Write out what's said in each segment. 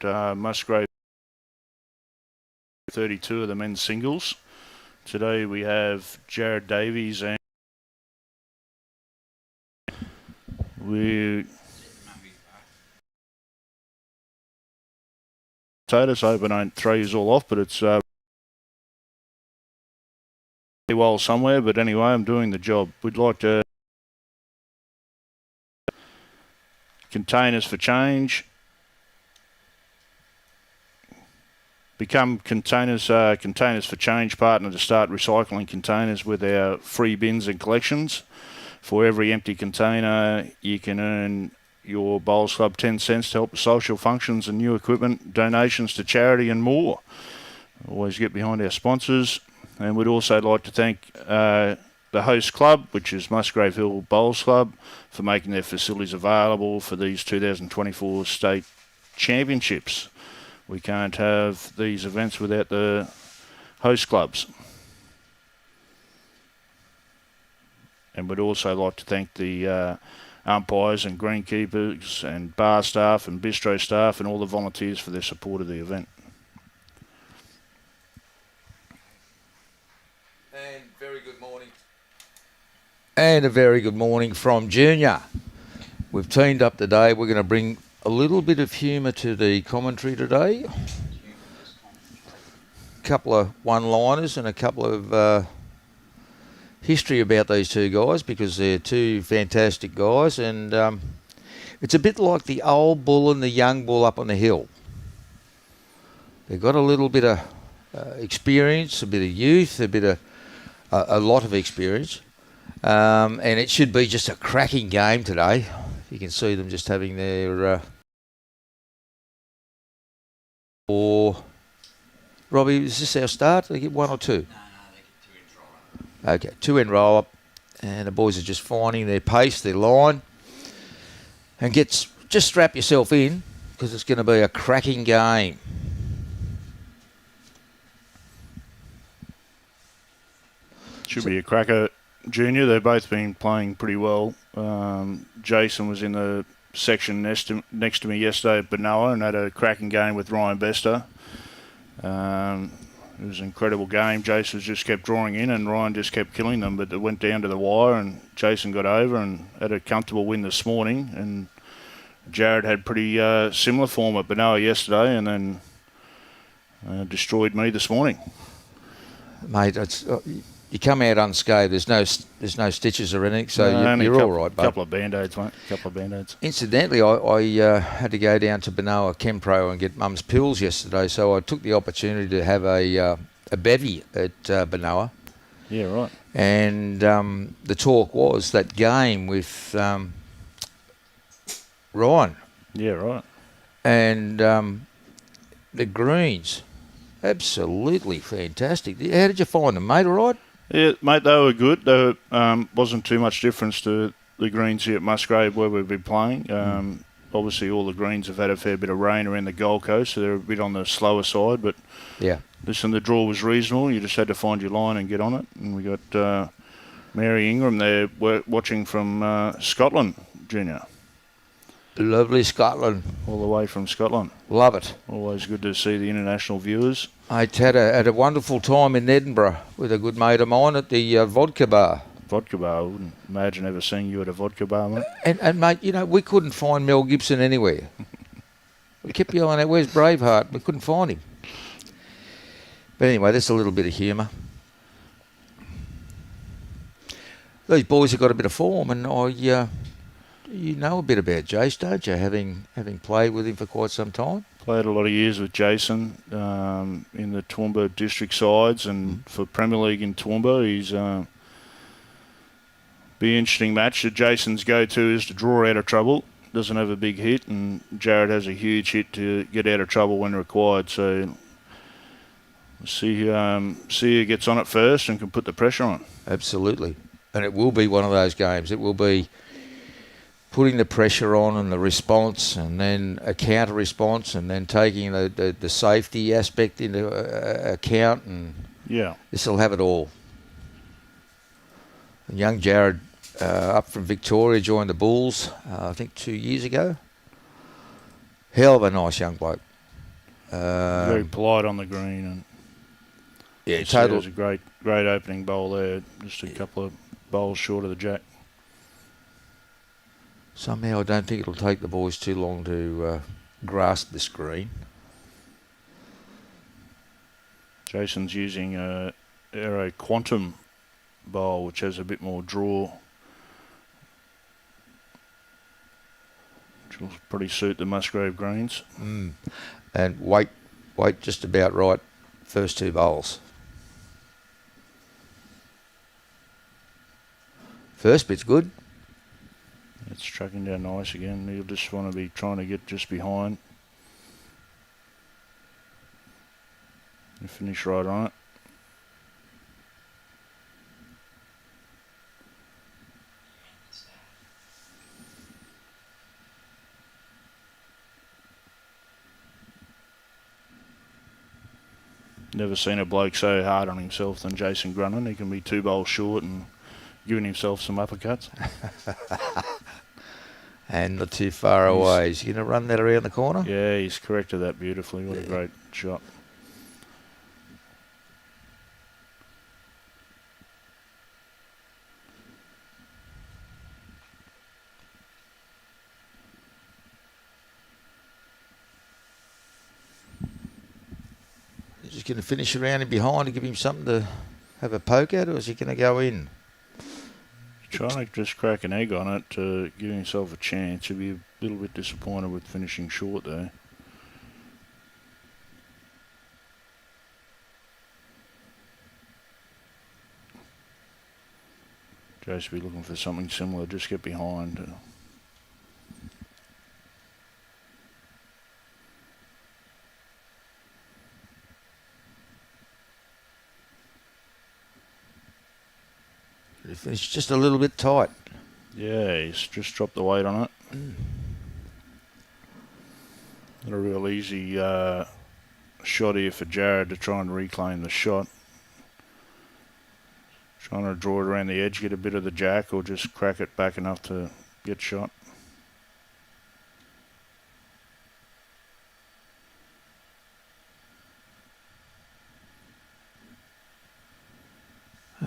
Musgrave 32 of the men's singles. Today we have Jarryd Davies and potatoes. I hope I don't throw you all off, but it's well somewhere. But anyway, I'm doing the job. We'd like to containers for change. Become containers for change partner to start recycling containers with our free bins and collections. For every empty container, you can earn your Bowls Club 10 cents to help with social functions and new equipment, donations to charity and more. Always get behind our sponsors. And we'd also like to thank the host club, which is Musgrave Hill Bowls Club, for making their facilities available for these 2024 state championships. We can't have these events without the host clubs. And we'd also like to thank the umpires and greenkeepers and bar staff and bistro staff and all the volunteers for their support of the event. And very good morning. And a very good morning from Junior. We've teamed up today. We're going to bring a little bit of humour to the commentary today. A couple of one-liners and a couple of history about these two guys, because they're two fantastic guys, and it's a bit like the old bull and the young bull up on the hill. They've got a little bit of experience, a bit of youth, a lot of experience, and it should be just a cracking game today. You can see them just having their Robbie, is this our start? They get one or two? No, they get 2 in roll up. Okay, 2 in roll up, and the boys are just finding their pace, their line, and just strap yourself in, because it's going to be a cracking game. Should be a cracker, Junior. They've both been playing pretty well. Jason was in the section next to me yesterday at Benoa and had a cracking game with Ryan Bester. It was an incredible game. Jason just kept drawing in and Ryan just kept killing them, but it went down to the wire and Jason got over and had a comfortable win this morning. And Jarryd had pretty similar form at Benoa yesterday and then destroyed me this morning. Mate, you come out unscathed. There's no stitches or anything, so you're all right, bud. A couple of band-aids, mate. A couple of band-aids. Incidentally, I had to go down to Benoa Chempro and get Mum's pills yesterday, so I took the opportunity to have a bevy at Benoa. Yeah, right. And the talk was that game with Ryan. Yeah, right. And the greens, absolutely fantastic. How did you find them, mate? All right? Yeah, mate, they were good. There wasn't too much difference to the greens here at Musgrave where we've been playing. Obviously, all the greens have had a fair bit of rain around the Gold Coast, so they're a bit on the slower side. But yeah, listen, the draw was reasonable. You just had to find your line and get on it. And we got Mary Ingram there watching from Scotland, Junior. Lovely Scotland. All the way from Scotland. Love it. Always good to see the international viewers. I had a wonderful time in Edinburgh with a good mate of mine at the vodka bar. Vodka bar. I wouldn't imagine ever seeing you at a vodka bar, mate. And mate, you know, we couldn't find Mel Gibson anywhere. We kept yelling out, "Where's Braveheart?" We couldn't find him. But anyway, that's a little bit of humour. These boys have got a bit of form, and you know a bit about Jace, don't you? Having played with him for quite some time. Played a lot of years with Jason in the Toowoomba district sides and for Premier League in Toowoomba. He's be an interesting match. Jason's go-to is to draw out of trouble. Doesn't have a big hit, and Jarryd has a huge hit to get out of trouble when required. So we'll see who gets on it first and can put the pressure on. Absolutely, and it will be one of those games. It will be putting the pressure on and the response, and then a counter response, and then taking the safety aspect into account, and yeah, this will have it all. And young Jarryd, up from Victoria, joined the Bulls, I think 2 years ago. Hell of a nice young bloke. Very polite on the green, and Yeah, total was a great opening bowl there. Just a couple of bowls short of the jack. Somehow I don't think it'll take the boys too long to grasp this green. Jason's using a Aero Quantum bowl, which has a bit more draw, which will pretty suit the Musgrave greens. And weight just about right first two bowls. First bit's good. It's tracking down nice again. You'll just want to be trying to get just behind and finish right on it. Never seen a bloke so hard on himself than Jason Grundon. He can be 2 bowls short and giving himself some uppercuts. And not too far away. Is he going to run that around the corner? Yeah, he's corrected that beautifully. What a great shot. Just going to finish around and behind to give him something to have a poke at, or is he going to go in? Trying to just crack an egg on it to give himself a chance. He'll be a little bit disappointed with finishing short there. Joe's be looking for something similar, just get behind. It's just a little bit tight. Yeah, he's just dropped the weight on it. Not a real easy shot here for Jarryd to try and reclaim the shot. Trying to draw it around the edge, get a bit of the jack, or just crack it back enough to get shot.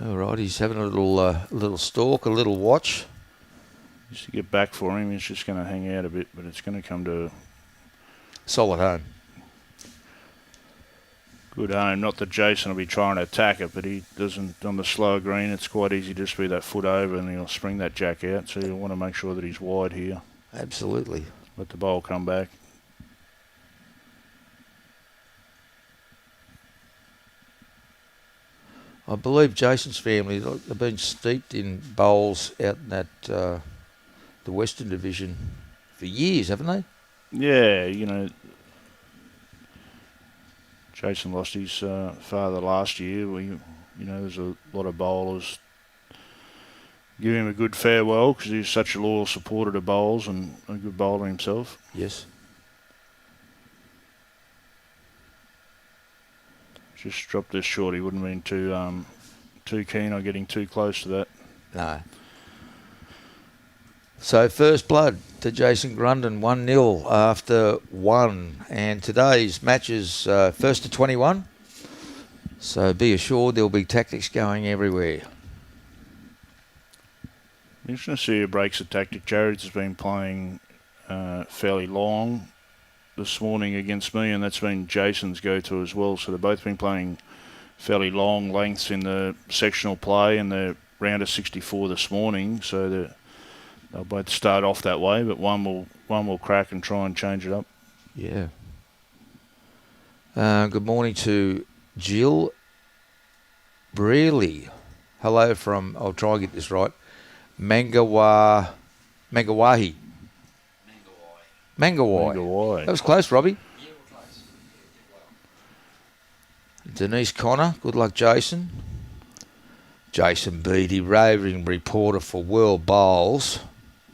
All right, he's having a little stalk, a little watch. Just to get back for him, he's just going to hang out a bit, but it's going to come to solid home. Good home. Not that Jason will be trying to attack it, but he doesn't. On the slower green, it's quite easy just to be that foot over, and he'll spring that jack out. So you'll want to make sure that he's wide here. Absolutely. Let the bowl come back. I believe Jason's family, they've been steeped in bowls out in that the Western Division for years, haven't they? Yeah, you know, Jason lost his father last year. There's a lot of bowlers give him a good farewell because he's such a loyal supporter to bowls and a good bowler himself. Yes. Just dropped this short. He wouldn't have been too keen on getting too close to that. No. So first blood to Jason Grundon, 1-0 after 1. And today's match is 1st to 21. So be assured there'll be tactics going everywhere. Interesting to see who breaks the tactic. Jarryd's been playing fairly long this morning against me, and that's been Jason's go-to as well. So they've both been playing fairly long lengths in the sectional play, and they're round of 64 this morning. So they'll both start off that way, but one will crack and try and change it up. Yeah. Good morning to Jill Brearley. Hello from, I'll try and get this right, Mangawahi. Mangawai. That was close, Robbie. Yeah, we're close. Denise Connor. Good luck, Jason. Jason Beattie, roving reporter for World Bowls.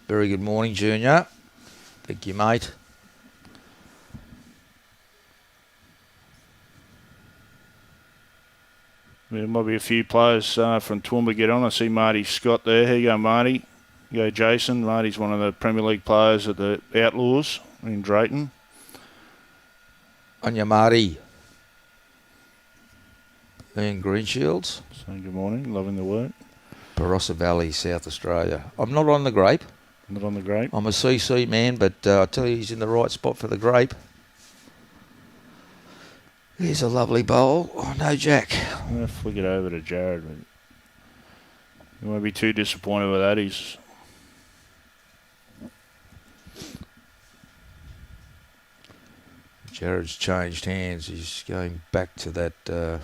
Very good morning, Junior. Thank you, mate. There might be a few players from Toowoomba get on. I see Marty Scott there. Here you go, Marty. You go, Jason. Marty's one of the Premier League players at the Outlaws in Drayton. On your Marty. Ian Greenshields. Saying good morning, loving the work. Barossa Valley, South Australia. I'm not on the grape. Not on the grape. I'm a CC man, but I tell you, he's in the right spot for the grape. Here's a lovely bowl. Oh, no jack. I'm going to flick it over to Jarryd. But you won't be too disappointed with that. He's Jarryd's changed hands. He's going back to that.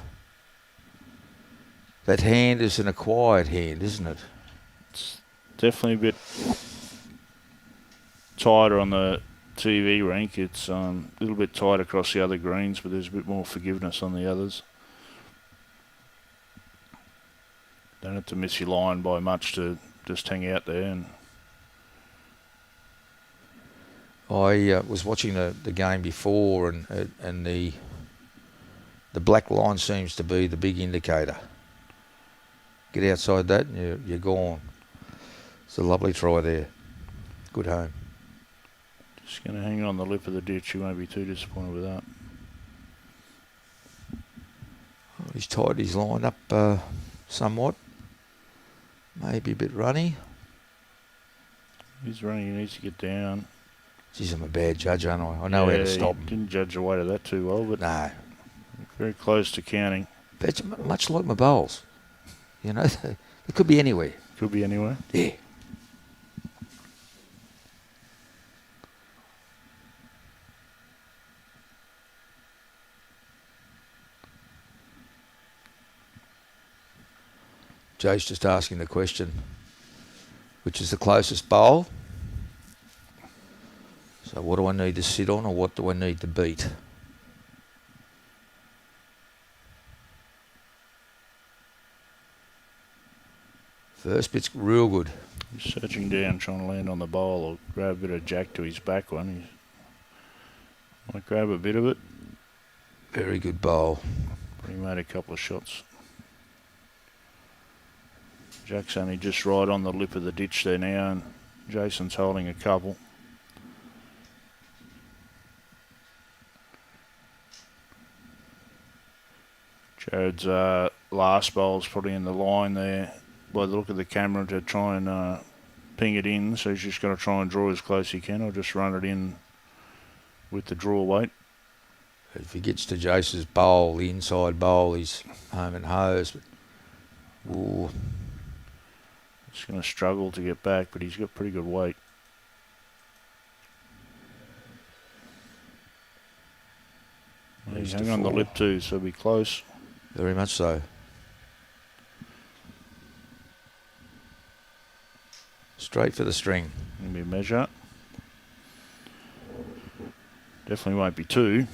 That hand is an acquired hand, isn't it? It's definitely a bit tighter on the TV rank. It's a little bit tight across the other greens, but there's a bit more forgiveness on the others. Don't have to miss your line by much to just hang out there. And I was watching the game before, and the black line seems to be the big indicator. Get outside that and you're gone. It's a lovely try there. Good home. Just going to hang on the lip of the ditch. You won't be too disappointed with that. He's tied his line up somewhat. Maybe a bit runny. He's running. He needs to get down. Geez, I'm a bad judge, aren't I? I know how to stop him. Didn't judge the weight of that too well, but no. Very close to counting. That's much like my bowls. You know, they could be anywhere. Could be anywhere. Yeah. Jay's just asking the question, which is the closest bowl? So what do I need to sit on, or what do I need to beat? First bit's real good. He's searching down, trying to land on the bowl or grab a bit of jack to his back one. He might grab a bit of it. Very good bowl. He made a couple of shots. Jack's only just right on the lip of the ditch there now, and Jason's holding a couple. Jarryd's last bowl's probably in the line there by the look of the camera to try and ping it in, so he's just got to try and draw as close as he can, or just run it in with the draw weight. If he gets to Jason's bowl, the inside bowl, he's home and hose. But, ooh. He's going to struggle to get back, but he's got pretty good weight. He's hanging on the lip too, so he'll be close. Very much so. Straight for the string. Maybe a measure. Definitely won't be two.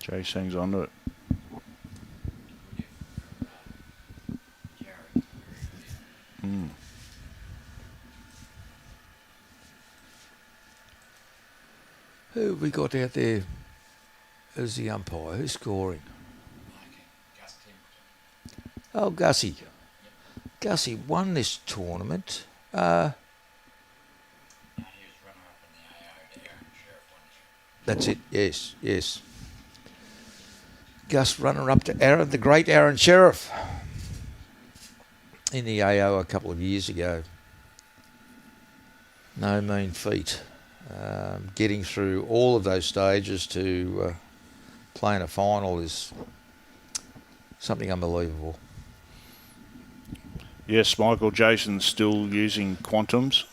Jace hangs on to it. Who have we got out there as the umpire? Who's scoring? Oh, Gussie. Gussie won this tournament. That's it. Yes, yes. Gus, runner-up to Aaron, the great Aaron Sheriff, in the AO a couple of years ago. No mean feat. Getting through all of those stages to play in a final is something unbelievable. Yes, Michael, Jason's still using quantums.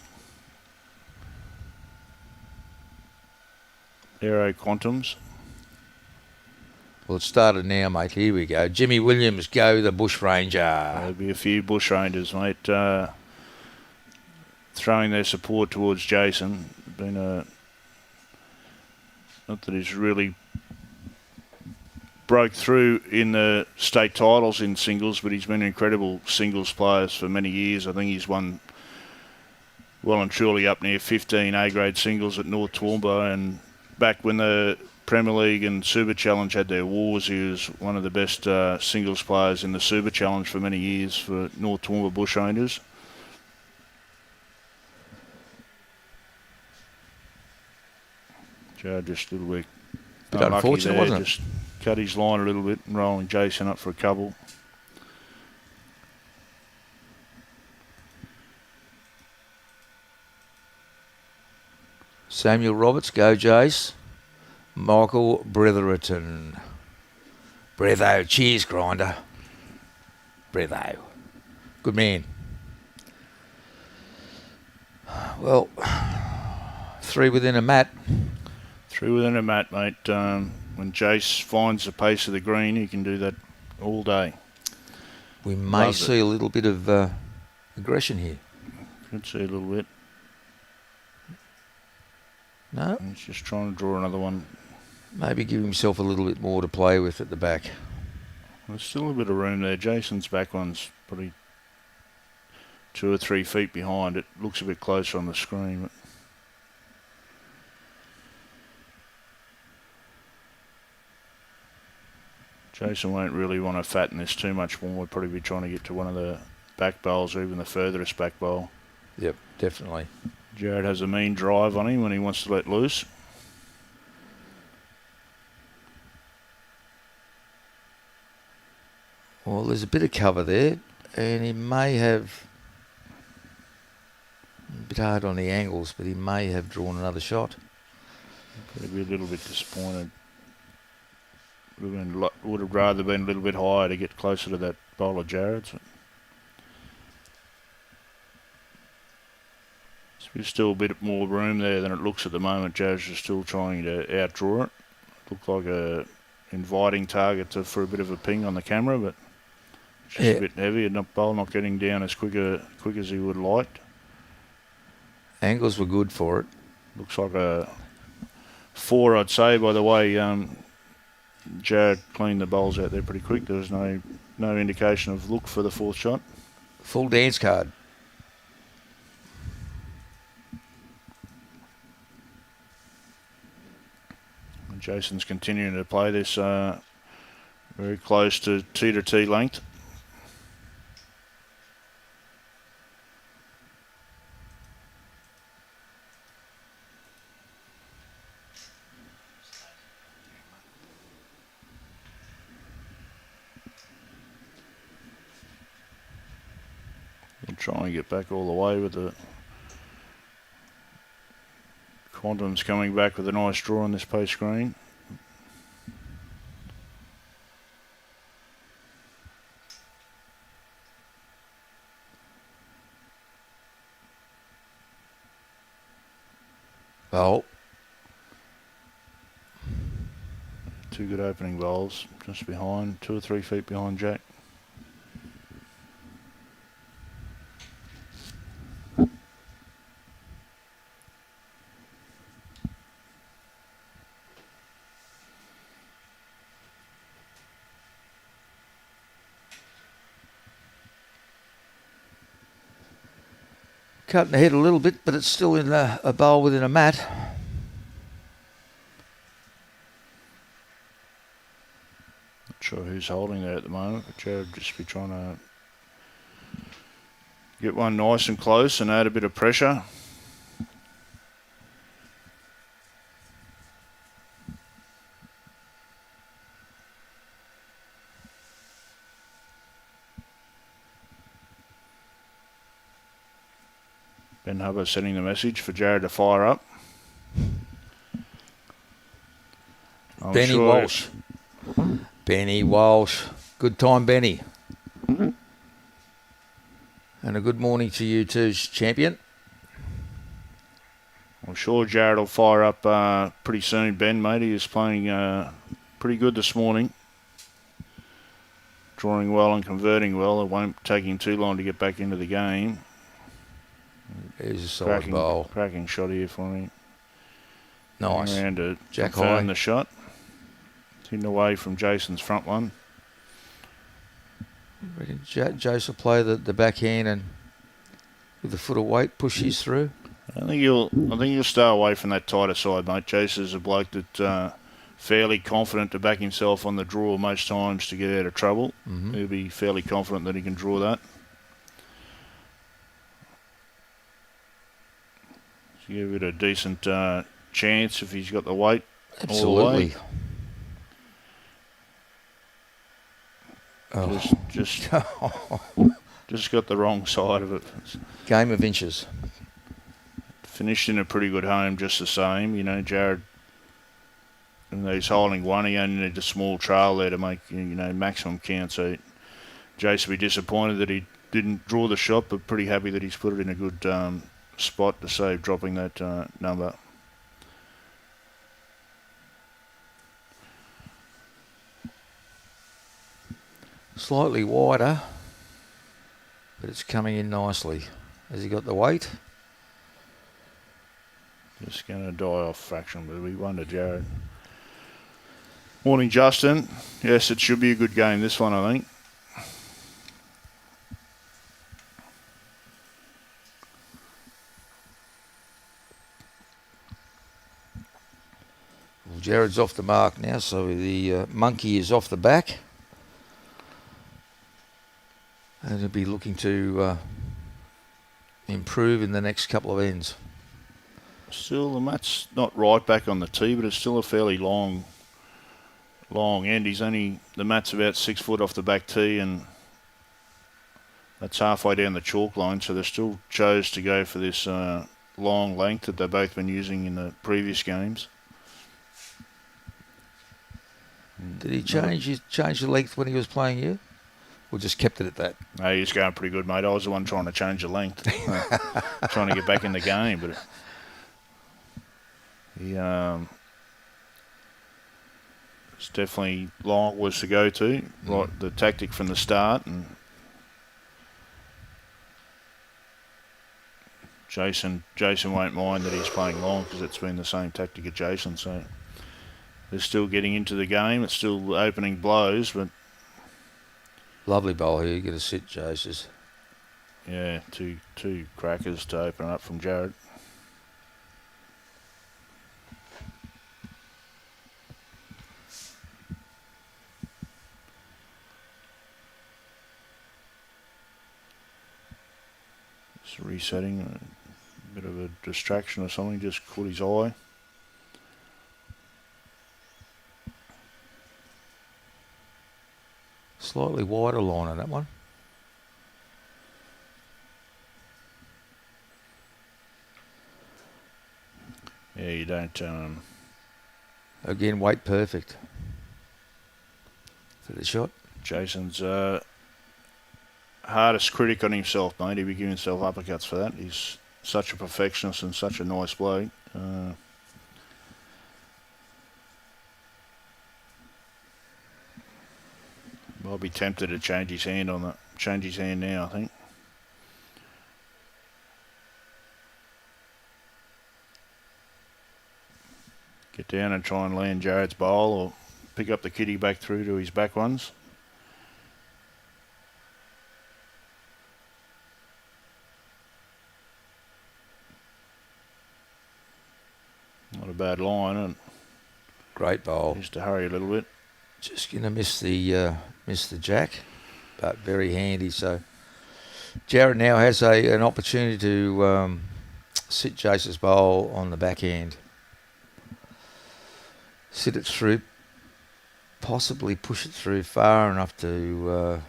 Aero quantums. Well, it started now, mate. Here we go. Jimmy Williams, go the Bush Ranger. There'll be a few Bush Rangers, mate, throwing their support towards Jason. Been not that he's really broke through in the state titles in singles, but he's been an incredible singles player for many years. I think he's won well and truly up near 15 A-grade singles at Nth Toowoomba, and back when the Premier League and Super Challenge had their wars, he was one of the best singles players in the Super Challenge for many years for Nth Toowoomba Bush Rangers. Jarryd just a little bit Bit unlucky unfortunate, there. wasn't it? Just cut his line a little bit and rolling Jason up for a couple. Samuel Roberts, go Jace. Michael Bretherton. Bretho, cheers, Grinder. Bretho. Good man. Well, 3 within a mat. 3 within a mat, mate. When Jace finds the pace of the green, he can do that all day. We may Loves see a little bit of aggression here. Could see a little bit. No? He's just trying to draw another one. Maybe give himself a little bit more to play with at the back. There's still a bit of room there. Jason's back one's probably 2 or 3 feet behind. It looks a bit closer on the screen. But Jason won't really want to fatten this too much more. We'll probably be trying to get to one of the back bowls or even the furthest back bowl. Yep, definitely. Jarryd has a mean drive on him when he wants to let loose. Well, there's a bit of cover there, and he may have, a bit hard on the angles, but he may have drawn another shot. Probably be a little bit disappointed. Would have rather been a little bit higher to get closer to that bowl of Jarryd's. There's still a bit more room there than it looks at the moment. Jarryd's is still trying to outdraw it. Looked like a inviting target for a bit of a ping on the camera, but just a bit heavy. And the bowl not getting down as quick as he would have liked. Angles were good for it. Looks like a 4, I'd say, by the way. Jarryd cleaned the bowls out there pretty quick. There was no indication of look for the 4th shot. Full dance card. And Jason's continuing to play this very close to T length. Try and get back all the way with the Quantum's coming back with a nice draw on this pace screen. Oh. 2 good opening bowls just behind, 2 or 3 feet behind Jack. Cutting ahead a little bit, but it's still in a bowl within a mat. Not sure who's holding there at the moment, but Jarryd just be trying to get one nice and close and add a bit of pressure. Ben Hubbard sending the message for Jarryd to fire up. Benny Walsh. Benny Walsh. Good time, Benny. And a good morning to you too, champion. I'm sure Jarryd will fire up pretty soon, Ben, mate. He is playing pretty good this morning. Drawing well and converting well. It won't take him too long to get back into the game. There's a solid bowl. Cracking shot here for me. Nice. Around to Jack confirm high. the shot. Hidden away from Jason's front one. Reckon Jace will play the backhand and with the foot of weight push his through. I think you'll stay away from that tighter side, mate. Jace is a bloke that fairly confident to back himself on the draw most times to get out of trouble. Mm-hmm. He'll be fairly confident that he can draw that. So give it a decent chance if he's got the weight. Absolutely. All the way. Just got the wrong side of it. Game of inches. Finished in a pretty good home just the same. You know, Jarryd, and he's holding one. He only needed a small trail there to make, you know, maximum count. So Jason will be disappointed that he didn't draw the shot, but pretty happy that he's put it in a good spot to save dropping that number. Slightly wider, but it's coming in nicely. Has he got the weight? Just going to die off fraction, but we won to Jarryd. Morning, Justin. Yes, it should be a good game, this one, I think. Well, Jarryd's off the mark now, so the monkey is off the back. And he'll be looking to improve in the next couple of ends. Still, the mat's not right back on the tee, but it's still a fairly long end. The mat's about 6 foot off the back tee, and that's halfway down the chalk line, so they still chose to go for this long length that they've both been using in the previous games. Did he change the length when he was playing you? Or just kept it at that? No, he's going pretty good, mate. I was the one trying to change the length, trying to get back in the game, but it's definitely long was to go to, right? The tactic from the start, and Jason won't mind that he's playing long because it's been the same tactic at Jason. So they're still getting into the game. It's still opening blows, but lovely bowl here. You get a sit, Jaces. Yeah, two crackers to open up from Jarryd. Just resetting, a bit of a distraction or something, just caught his eye. Slightly wider line on that one. Yeah, you don't... Again, weight perfect for the shot. Jason's hardest critic on himself, mate. He'd be giving himself uppercuts for that. He's such a perfectionist and such a nice bloke. I'll be tempted to change his hand on that. Change his hand now, I think. Get down and try and land Jarryd's bowl, or pick up the kitty back through to his back ones. Not a bad line, and great bowl. Just to hurry a little bit. Just going to miss the jack, but very handy. So Jarryd now has an opportunity to sit Jason's bowl on the backhand. Sit it through, possibly push it through far enough to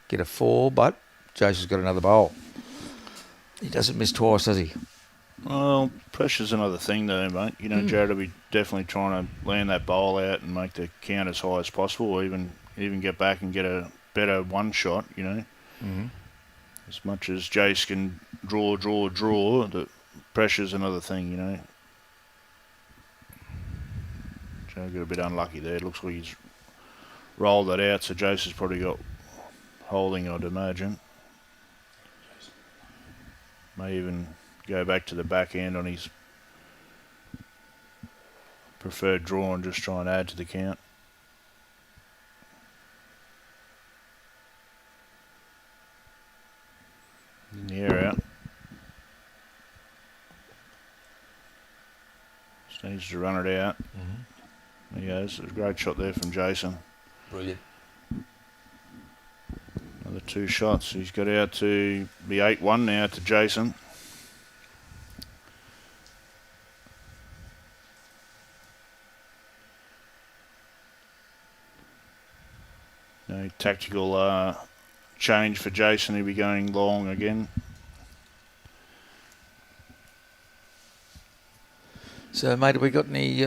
get a 4, but Jason's got another bowl. He doesn't miss twice, does he? Well, pressure's another thing though, mate. You know, Jarryd will be definitely trying to land that bowl out and make the count as high as possible, or even get back and get a better one shot, you know. Mm-hmm. As much as Jace can draw, the pressure's another thing, you know. Jarryd got a bit unlucky there. It looks like he's rolled that out, so Jace has probably got holding, I'd imagine. May even go back to the backhand on his preferred draw and just try and add to the count. In the air out. Just needs to run it out. There he goes. A great shot there from Jason. Brilliant. Another 2 shots. He's got out to be 8-1 now to Jason. So tactical change for Jason. He'll be going long again. So, mate, have we got any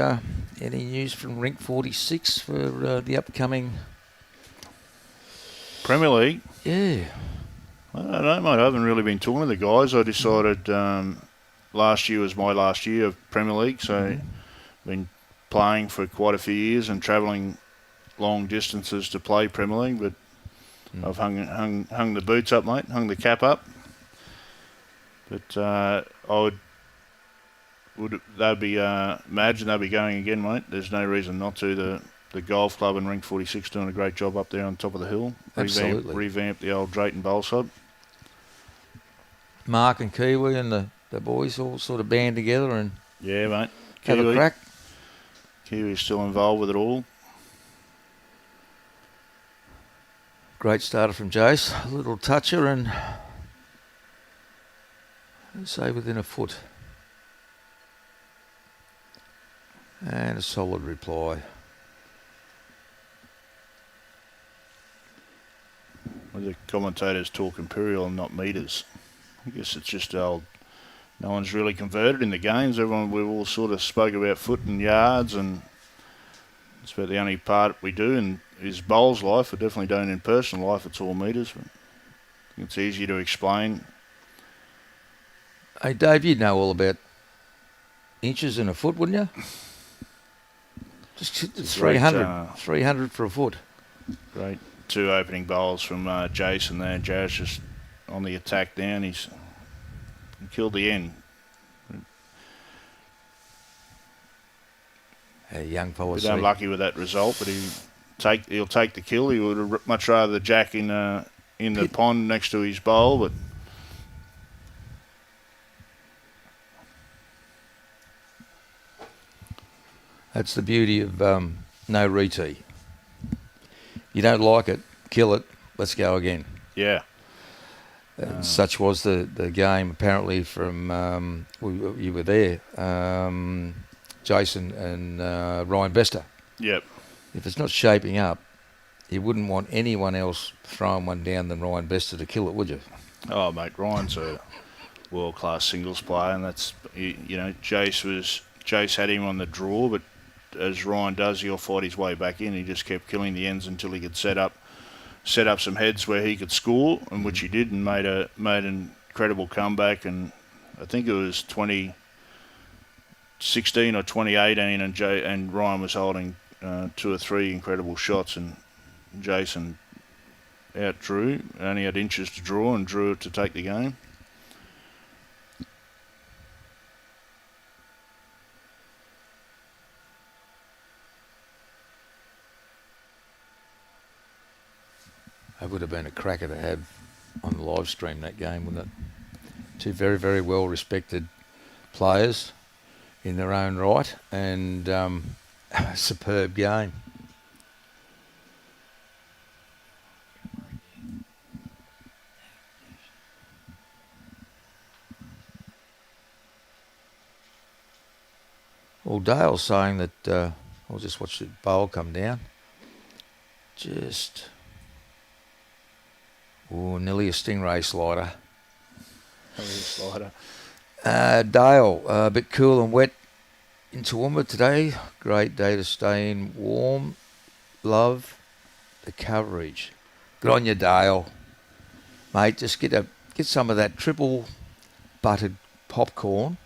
news from Rink 46 for the upcoming Premier League? Yeah. I don't know, mate. I haven't really been talking to the guys. I decided last year was my last year of Premier League, so been playing for quite a few years and travelling long distances to play Premier League, but I've hung the boots up, mate, hung the cap up. But I would they'd be imagine they'd be going again, mate. There's no reason not to. The golf club and Rink 46 doing a great job up there on top of the hill. Absolutely. Revamp the old Drayton Bowl sod. Mark and Kiwi and the boys all sort of band together and Yeah, mate. have a crack. Kiwi's still involved with it all. Great starter from Jace. A little toucher and say within a foot. And a solid reply. Well, the commentators talk imperial and not metres. I guess it's just old. No one's really converted in the games. We've all sort of spoke about foot and yards, and it's about the only part we do in is bowls life. We definitely don't in personal life. It's all metres. But I think it's easier to explain. Hey, Dave, you'd know all about inches in a foot, wouldn't you? Just 300 for a foot. Great. 2 opening bowls from Jason there. Jared's just on the attack now, and he killed the end. A young fella. Bit unlucky with that result, but he'll take the kill. He would have much rather the jack in the pond next to his bowl, but that's the beauty of no retee. You don't like it, kill it, let's go again. yeah. And such was the game apparently from, you were there, Jason and Ryan Bester. Yep. If it's not shaping up, you wouldn't want anyone else throwing one down than Ryan Bester to kill it, would you? Oh, mate, Ryan's a world-class singles player, and that's, Jace had him on the draw, but as Ryan does, he'll fight his way back in. He just kept killing the ends until he could set up some heads where he could score, and which he did, and made an incredible comeback. And I think it was 2016 or 2018, and Ryan was holding 2 or 3 incredible shots, and Jason outdrew. Only had inches to draw and drew it to take the game. It would have been a cracker to have on the live stream that game, wouldn't it? 2 very, very well respected players in their own right, and a superb game. Well, Dale's saying that I'll just watch the bowl come down. Nearly a stingray slider. Dale, a bit cool and wet in Toowoomba today. Great day to stay in warm. Love the coverage. Good on you, Dale. Mate, just get some of that triple buttered popcorn.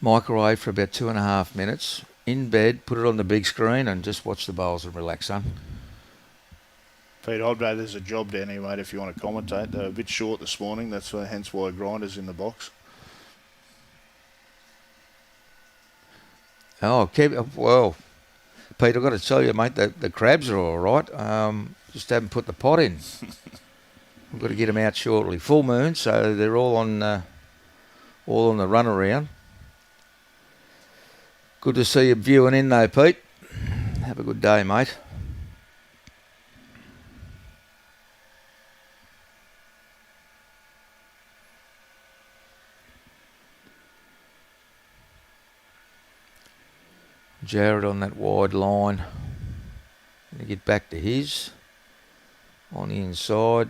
Microwave for about 2.5 minutes. In bed, put it on the big screen and just watch the bowls and relax, son. Pete, I'd rather there's a job down here, mate, if you want to commentate. They're a bit short this morning. That's hence why Grinder's in the box. Oh, well, Pete, I've got to tell you, mate, the crabs are all right. Just haven't put the pot in. We've got to get them out shortly. Full moon, so they're all on the run around. Good to see you viewing in, though, Pete. Have a good day, mate. Jarryd on that wide line. Going to get back to his. On the inside.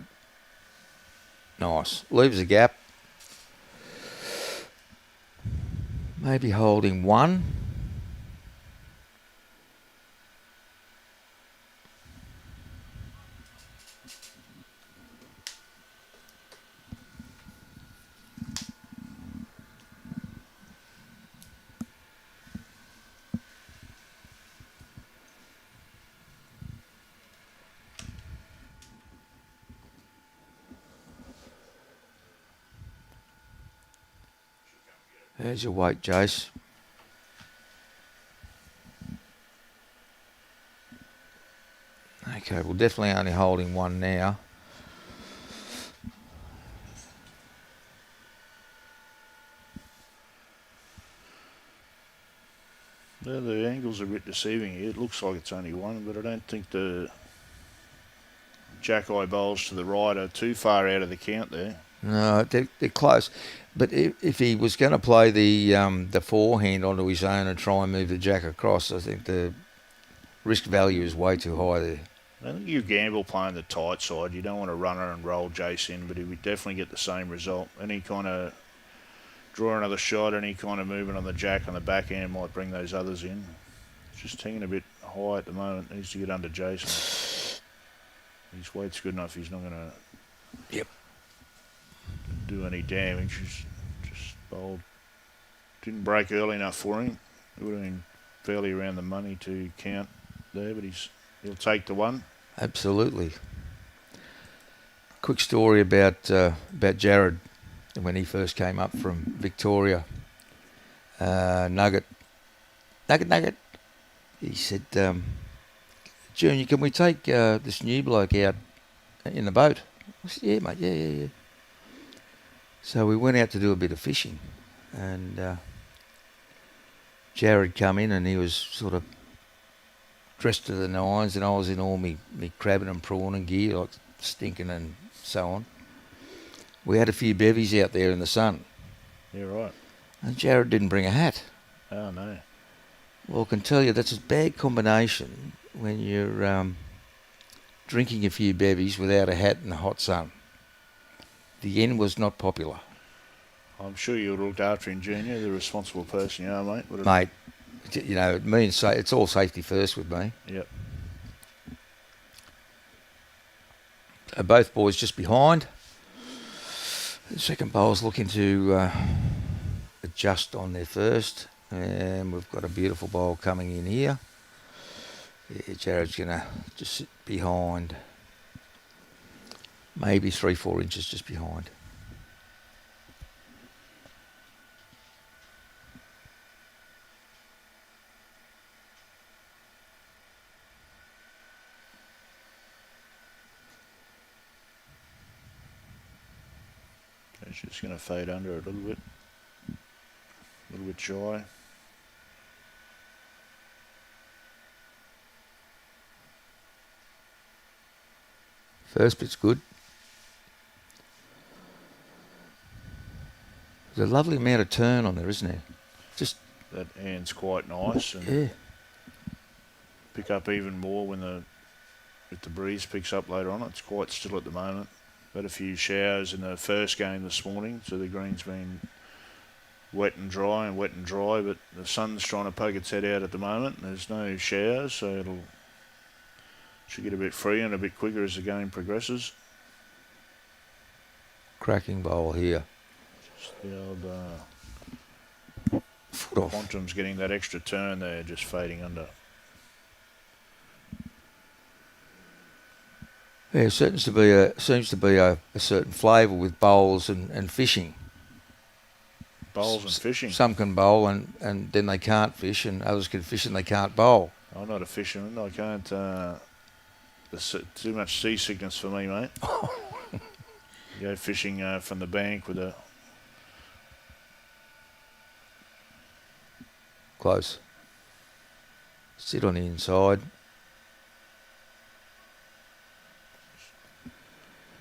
Nice. Leaves a gap. Maybe holding one. There's your weight, Jace. Okay, well, definitely only holding one now. Yeah, the angle's a bit deceiving here. It looks like it's only one, but I don't think the jack-eye bowls to the right are too far out of the count there. No, they're close. But if he was going to play the forehand onto his own and try and move the jack across, I think the risk value is way too high there. I think you gamble playing the tight side. You don't want to runner and roll Jace in, but he would definitely get the same result. Any kind of draw another shot, any kind of movement on the jack on the backhand might bring those others in. It's just hanging a bit high at the moment. Needs to get under Jason. His weight's good enough. He's not going to do any damage. He's just bowled. Didn't break early enough for him. It would have been fairly around the money to count there, but he'll take the one. Absolutely. Quick story about Jarryd when he first came up from Victoria. Nugget. He said, Junior, can we take this new bloke out in the boat? I said, yeah, mate, yeah. So we went out to do a bit of fishing, and Jarryd come in and he was sort of dressed to the nines, and I was in all me crabbing and prawning gear, like stinking and so on. We had a few bevies out there in the sun. Yeah, right. And Jarryd didn't bring a hat. Oh, no. Well, I can tell you that's a bad combination when you're drinking a few bevies without a hat in the hot sun. The end was not popular. I'm sure you would have looked after him, Junior, the responsible person you are, mate. Mate, you know, it means it's all safety first with me. Yep. Both boys just behind. The second bowler's looking to adjust on their first. And we've got a beautiful bowl coming in here. Yeah, Jarryd's going to just sit behind. Maybe 3-4 inches just behind. It's just going to fade under it a little bit shy. First bit's good. There's a lovely amount of turn on there, isn't there? Just that hand's quite nice, and yeah. Pick up even more if the breeze picks up later on. It's quite still at the moment. Had a few showers in the first game this morning, so the green's been wet and dry, but the sun's trying to poke its head out at the moment. There's no showers, so should get a bit free and a bit quicker as the game progresses. Cracking bowl here. Just the old foot off. Quantum's getting that extra turn there, just fading under. Yeah, seems to be a certain flavour with bowls and fishing. Bowls and fishing. Some can bowl and then they can't fish, and others can fish and they can't bowl. I'm not a fisherman. I can't. There's too much seasickness for me, mate. You go fishing from the bank with a close. Sit on the inside.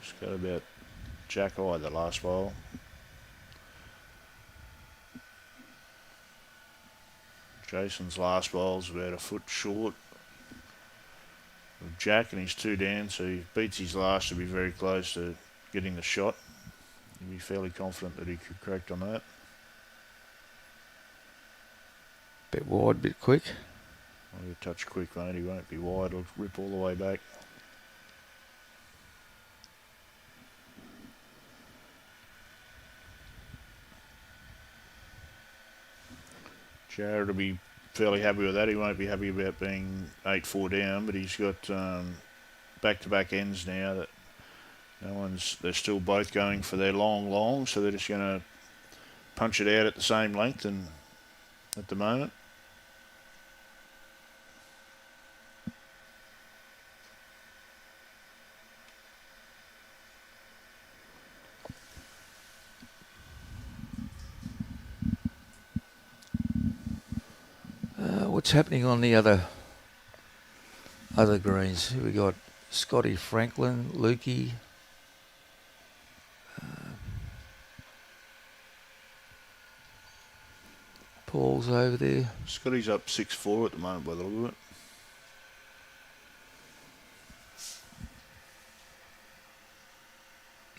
Just got about jack-eye the last bowl. Jason's last bowl's about a foot short. with Jack, and he's 2 down, so he beats his last to be very close to getting the shot. He'd be fairly confident that he could correct on that. Bit wide, bit quick. I'll get a touch quick, mate. He won't be wide. He'll rip all the way back. Jarryd will be fairly happy with that. He won't be happy about being 8-4 down, but he's got back-to-back ends now that they're still both going for their long, so they're just going to punch it out at the same length and at the moment. What's happening on the other greens? Here we got Scotty Franklin, Lukey. Paul's over there. Scotty's up 6-4 at the moment by the look of it.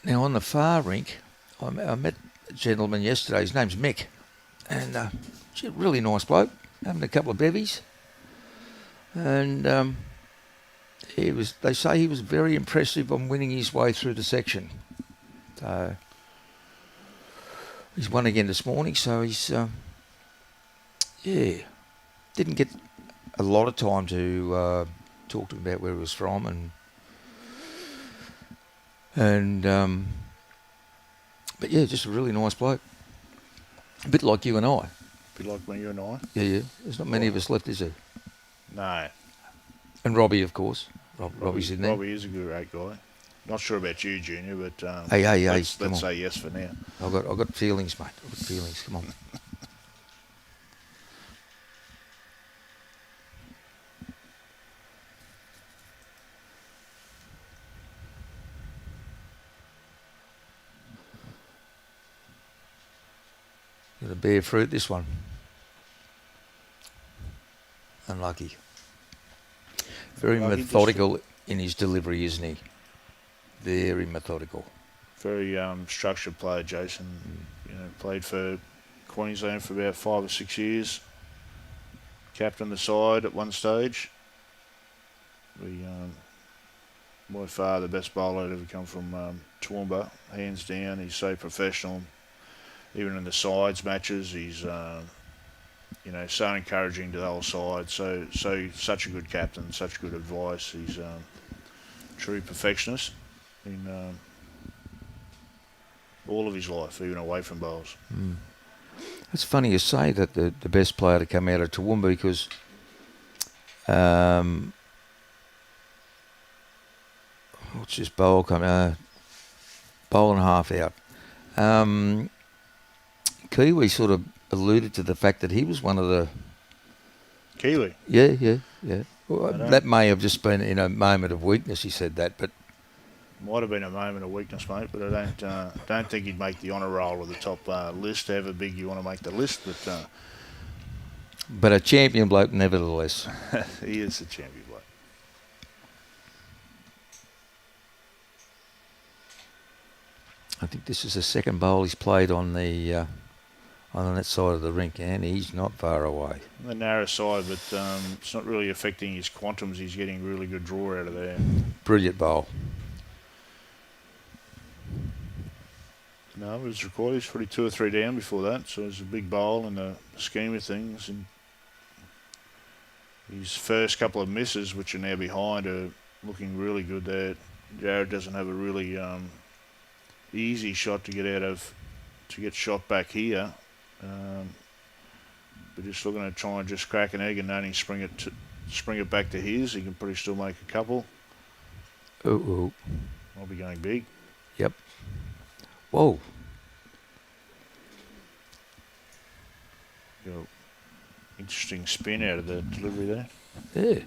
Now on the far rink, I met a gentleman yesterday. His name's Mick, and really nice bloke, having a couple of bevies. And they say he was very impressive on winning his way through the section. So he's won again this morning, so he's didn't get a lot of time to talk to him about where he was from, but yeah, just a really nice bloke. A bit like you and I. A bit like you and I. Yeah. There's not many of us left, is there? No. And Robbie, of course. Robbie's in there. Robbie is a great guy. Not sure about you, Junior, but hey, let's say yes for now. I've got feelings, mate. I've got feelings. Come on. Got a bear fruit, this one. Unlucky. Very methodical in his delivery, isn't he? Very methodical. Very structured player, Jason. Played for Queensland for about 5 or 6 years. Captained the side at one stage. By far the best bowler to ever come from Toowoomba, hands down. He's so professional. Even in the sides matches, he's so encouraging to the whole side. Such a good captain, such good advice. He's true perfectionist in all of his life, even away from bowls. It's funny you say that the best player to come out of Toowoomba, because what's this bowl coming? Bowl and a half out. Kiwi sort of alluded to the fact that he was one of the... Kiwi? Yeah. Well, that may have just been in a moment of weakness, he said that, but... Might have been a moment of weakness, mate, but I don't think he'd make the honour roll of the top list, however big you want to make the list, but a champion bloke nevertheless. He is a champion bloke. I think this is the second bowl he's played on that side of the rink, and he's not far away. On the narrow side, but it's not really affecting his quantums. He's getting really good draw out of there. Brilliant bowl. No, it was recorded. He was probably 2 or 3 down before that, so it was a big bowl in the scheme of things. And his first couple of misses, which are now behind, are looking really good there. Jarryd doesn't have a really easy shot to get shot back here. But just looking to try and just crack an egg and only spring it back to his. He can probably still make a couple. I'll be going big. Yep. Whoa. Got an interesting spin out of the delivery there. Yeah.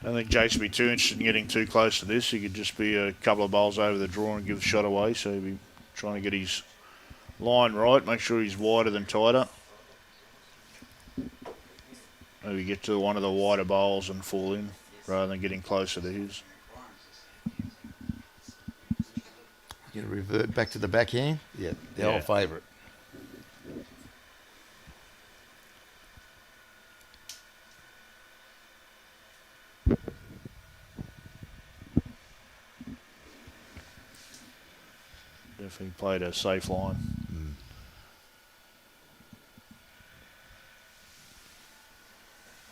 I don't think Jason would be too interested in getting too close to this. He could just be a couple of bowls over the draw and give the shot away. So he'd be trying to get his line right, make sure he's wider than tighter. Maybe get to one of the wider bowls and fall in rather than getting closer to his. Going to revert back to the backhand? Yeah, the old favourite. Definitely played a safe line.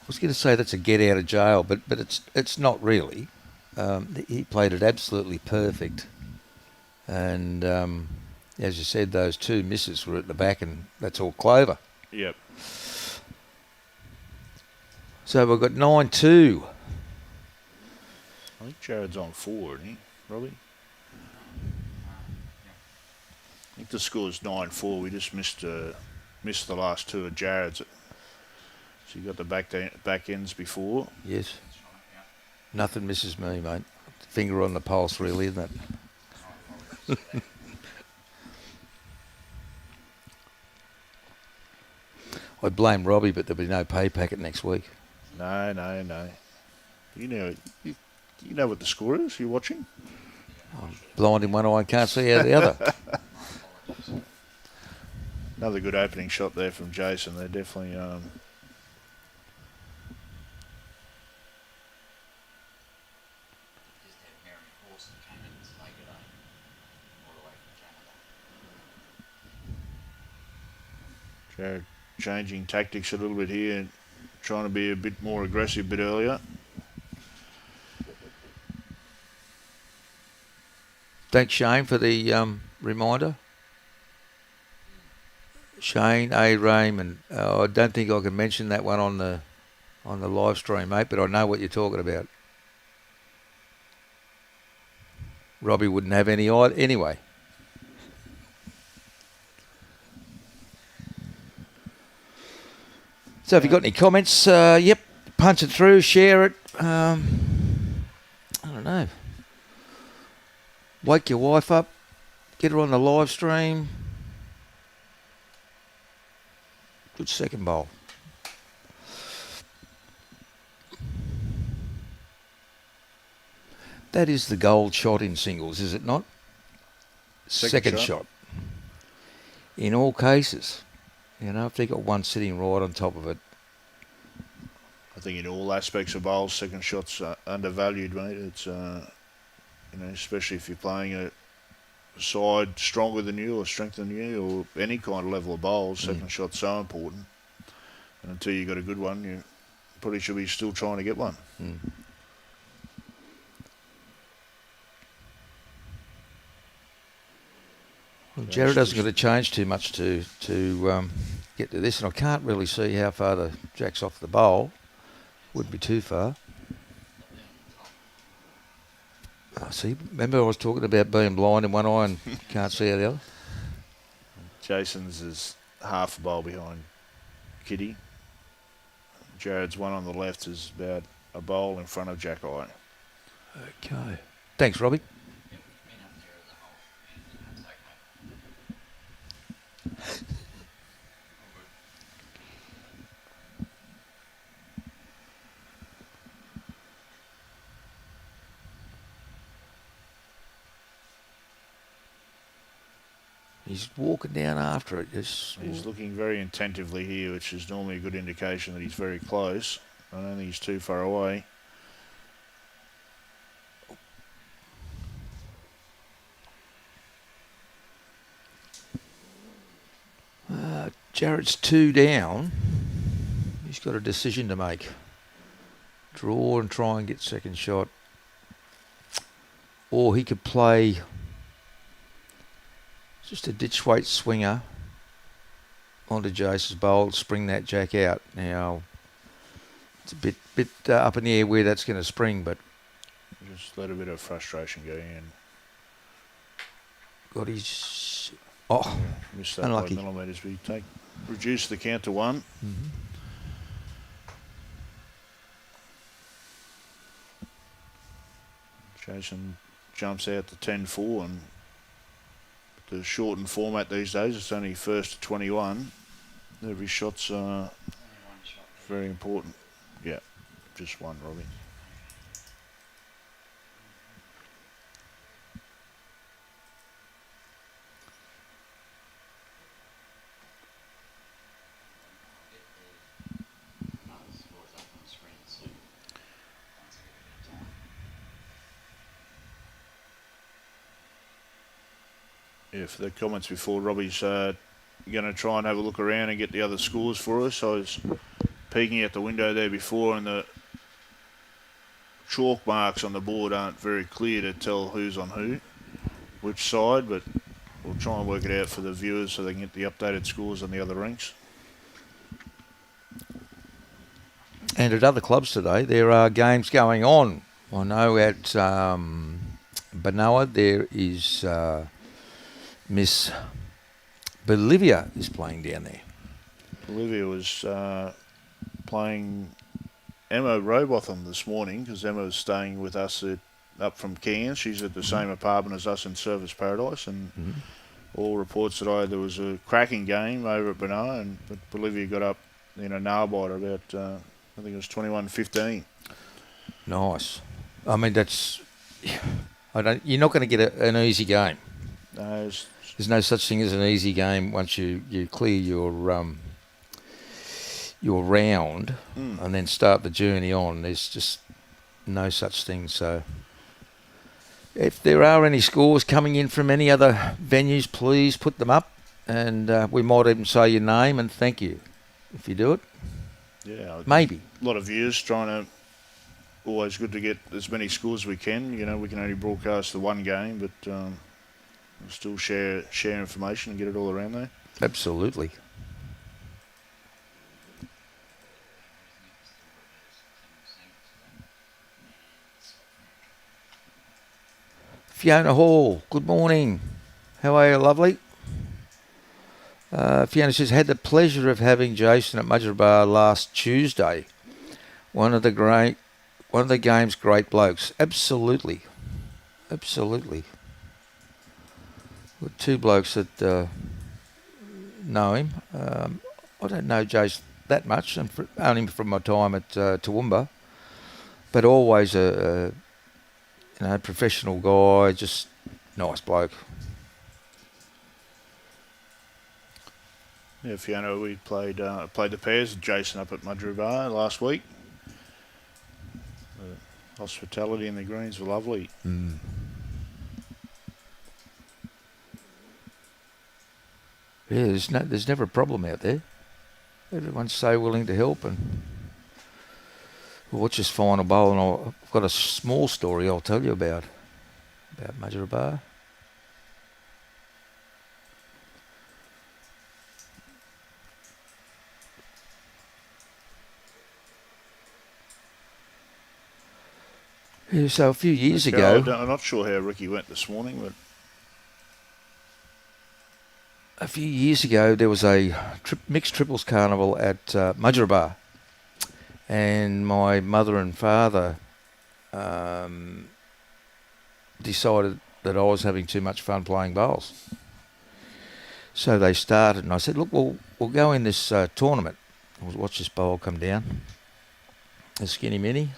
I was going to say that's a get out of jail, but it's not really. He played it absolutely perfect. And as you said, those two misses were at the back, and that's all clover. Yep. So we've got 9-2. I think Jarryd's on 4, isn't he, Robbie? I think the score's 9-4. We just missed the last two of Jarryd's. So you got the back ends before. Yes. Nothing misses me, mate. Finger on the pulse, really, isn't it? I'd blame Robbie, but there'll be no pay packet next week. No. You know what the score is? You watching? I'm blind in one eye and can't see out the other. Another good opening shot there from Jason. They're definitely Jarryd changing tactics a little bit here and trying to be a bit more aggressive a bit earlier. Thanks, Shane, for the reminder. Shane, A. Raymond. I don't think I can mention that one on the live stream, mate, but I know what you're talking about. Robbie wouldn't have any idea anyway. So have you got any comments? Yep, punch it through, share it. I don't know. Wake your wife up, get her on the live stream. Good second bowl. That is the gold shot in singles, is it not? Second shot. In all cases. You know, if they got one sitting right on top of it. I think in all aspects of bowls, second shots are undervalued, mate. It's especially if you're playing a side stronger than you or strengther than you or any kind of level of bowls, second shot's so important. And until you got a good one, you probably should be still trying to get one. Well, Jarryd hasn't got to change too much to get to this, and I can't really see how far the jack's off the bowl. Wouldn't be too far. See, remember I was talking about being blind in one eye and can't see out the other? Jason's is half a bowl behind Kitty. Jarryd's one on the left is about a bowl in front of Jack Eye. Okay. Thanks, Robbie. He's walking down after it. He's looking very attentively here, which is normally a good indication that he's very close. I don't think he's too far away. Jarryd's 2 down. He's got a decision to make. Draw and try and get second shot. Or he could play just a ditch weight swinger onto Jason's bowl, spring that jack out. Now, it's a bit up in the air where that's going to spring, but just let a bit of frustration go in. Got his... Missed that unlucky. by millimetres, but reduce the count to 1. Jason jumps out to 10-4, and the shortened format these days, it's only first to 21. Every shot's very important. Just one, Robbie. Yeah, for the comments before, Robbie's going to try and have a look around and get the other scores for us. I was peeking out the window there before, and the chalk marks on the board aren't very clear to tell who's on who, which side, but we'll try and work it out for the viewers so they can get the updated scores on the other rinks. And at other clubs today, there are games going on. I know at Benoa there is Miss Bolivia is playing down there. Bolivia was playing Emma Robotham this morning because Emma was staying with us up from Cairns. She's at the same apartment as us in Service Paradise, and all reports that I had, there was a cracking game over at Benoa, but Bolivia got up in a nail-biter about, I think it was 21-15. Nice. I mean, you're not going to get an easy game. No, there's no such thing as an easy game once you clear your round and then start the journey on. There's just no such thing. So if there are any scores coming in from any other venues, please put them up, and we might even say your name and thank you if you do it. Yeah, maybe. A lot of viewers trying to. Always good to get as many scores as we can. You know, we can only broadcast the one game, but we'll still share information and get it all around there. Absolutely. Fiona Hall, good morning. How are you, lovely? Fiona says, had the pleasure of having Jason at Musgrave last Tuesday. One of the game's great blokes. Absolutely. Absolutely. Got two blokes that know him. I don't know Jason that much, and only from my time at Toowoomba, but always a professional guy, just nice bloke. Yeah, Fiona, we played the pairs with Jason up at Musgrave last week. The hospitality and the greens were lovely. Yeah, there's never a problem out there. Everyone's so willing to help, and we'll watch this final bowl, and I've got a small story I'll tell you about Musgrave. Yeah, so a few years ago... I'm not sure how Ricky went this morning, but... A few years ago, there was a mixed triples carnival at Musgrave, and my mother and father decided that I was having too much fun playing bowls. So they started, and I said, look, we'll go in this tournament. We'll watch this bowl come down. A skinny mini.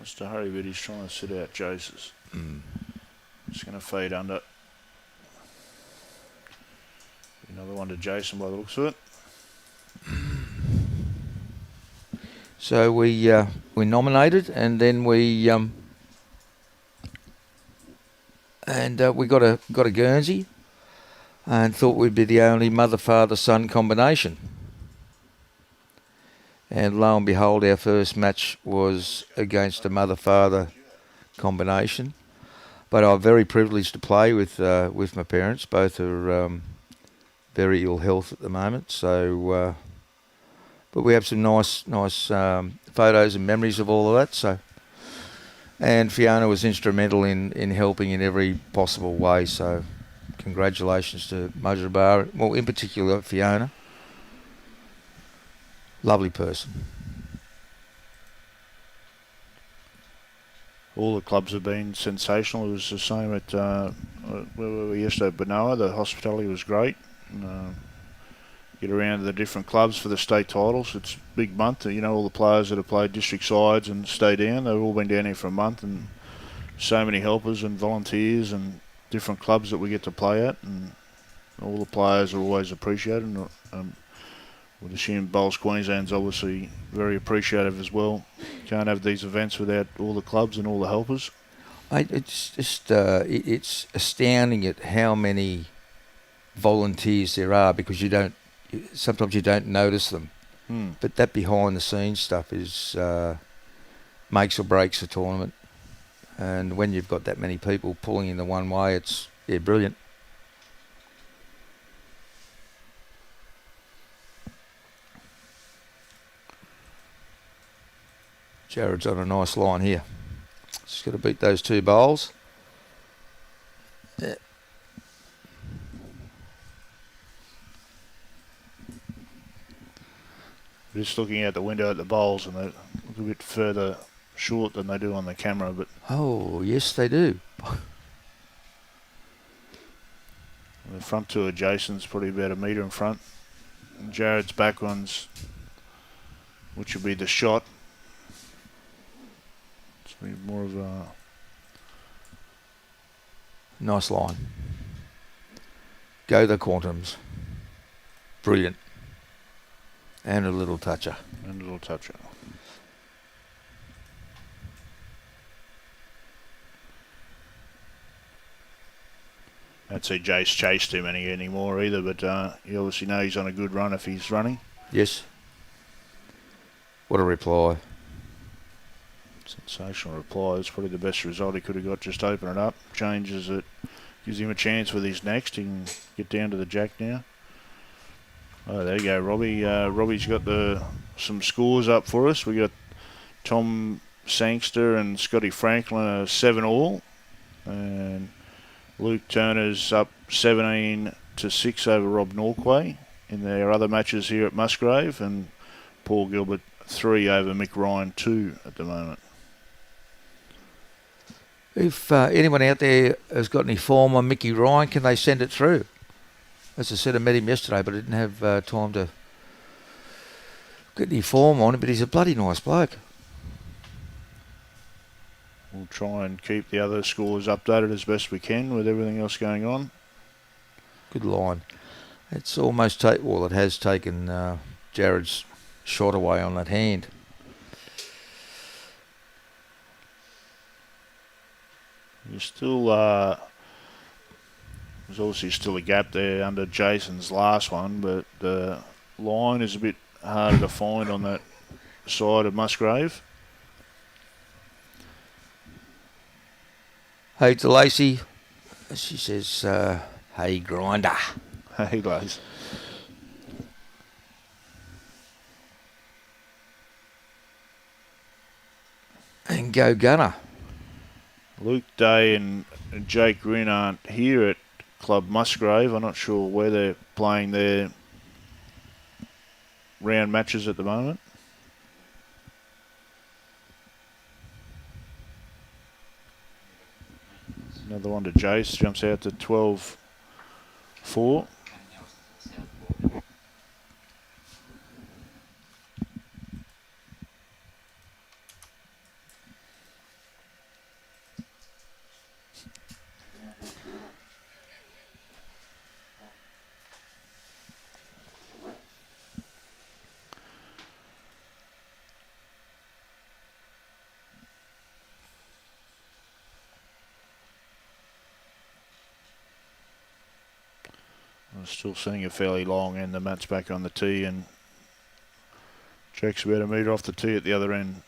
Mr. Hurry, but he's trying to sit out Joseph's. Just going to feed under. Another one to Jason by the looks of it. So we nominated, and then we got a Guernsey, and thought we'd be the only mother-father-son combination. And lo and behold, our first match was against a mother-father combination. But I'm very privileged to play with my parents. Both are very ill health at the moment. So, but we have some nice photos and memories of all of that. So, and Fiona was instrumental in helping in every possible way. So, congratulations to Musgrave. Well, in particular, Fiona. Lovely person. All the clubs have been sensational. It was the same at where were we yesterday at Benoa. The hospitality was great. get around to the different clubs for the state titles. It's a big month. You know, all the players that have played district sides and stay down, they've all been down here for a month, and so many helpers and volunteers and different clubs that we get to play at, and all the players are always appreciated. And would assume Bowls Queensland's obviously very appreciative as well. Can't have these events without all the clubs and all the helpers. It's just it's astounding at how many volunteers there are, because sometimes you don't notice them. But that behind the scenes stuff is makes or breaks a tournament. And when you've got that many people pulling in the one way, it's brilliant. Jarryd's on a nice line here. Just got to beat those two bowls. Yeah. Just looking out the window at the bowls, and they look a bit further short than they do on the camera. But oh, yes, they do. the front two of Jason's probably about a metre in front. And Jarryd's back ones, which would be the shot. It's more of a nice line. Go the Quantums. Brilliant. And a little toucher. And a little toucher. I'd say Jace chase too many anymore either, but you obviously know he's on a good run if he's running. Yes. What a reply. Sensational reply. It's probably the best result he could have got. Just open it up. Changes it. Gives him a chance with his next. He can get down to the jack now. Oh, there you go, Robbie. Robbie's got some scores up for us. We got Tom Sangster and Scotty Franklin are 7-all. And Luke Turner's up 17-6 over Rob Norquay in their other matches here at Musgrave, and Paul Gilbert 3 over Mick Ryan 2 at the moment. If anyone out there has got any form on Mickey Ryan, can they send it through? As I said, I met him yesterday, but I didn't have time to get any form on him, but he's a bloody nice bloke. We'll try and keep the other scores updated as best we can with everything else going on. Good line. It's almost it has taken Jarryd's shot away on that hand. You're still, there's obviously still a gap there under Jason's last one, but the line is a bit harder to find on that side of Musgrave. Hey to Lacey. She says, hey grinder. Hey, Lace. And go Gunner. Luke Day and Jake Green aren't here at Club Musgrave. I'm not sure where they're playing their round matches at the moment. Another one to Jace, jumps out to 12-4. I'm still seeing a fairly long end. The mat's back on the tee, and Jack's about a metre off the tee at the other end.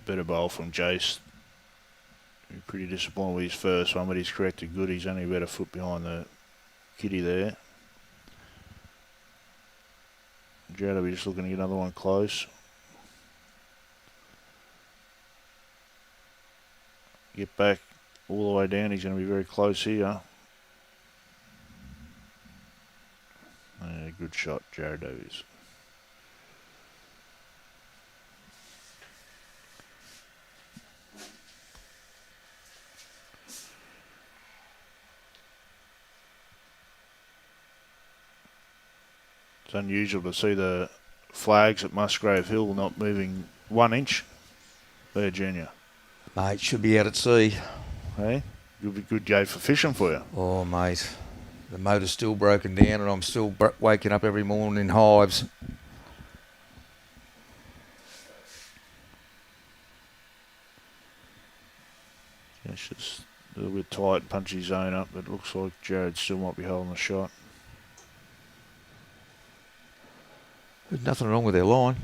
better bowl from Jace. Pretty disappointed with his first one, but he's corrected good. He's only about a foot behind the kitty there. Jarryd will be just looking to get another one close. Get back all the way down. He's going to be very close here. Good shot, Jarryd Davies. It's unusual to see the flags at Musgrave Hill not moving 1 inch. There, Junior. Mate, should be out at sea. Hey, it'll be good gate for fishing for you. Oh, mate. The motor's still broken down and I'm still waking up every morning in hives. It's just a little bit tight, punchy zone up, but it looks like Jarryd still might be holding the shot. There's nothing wrong with their line.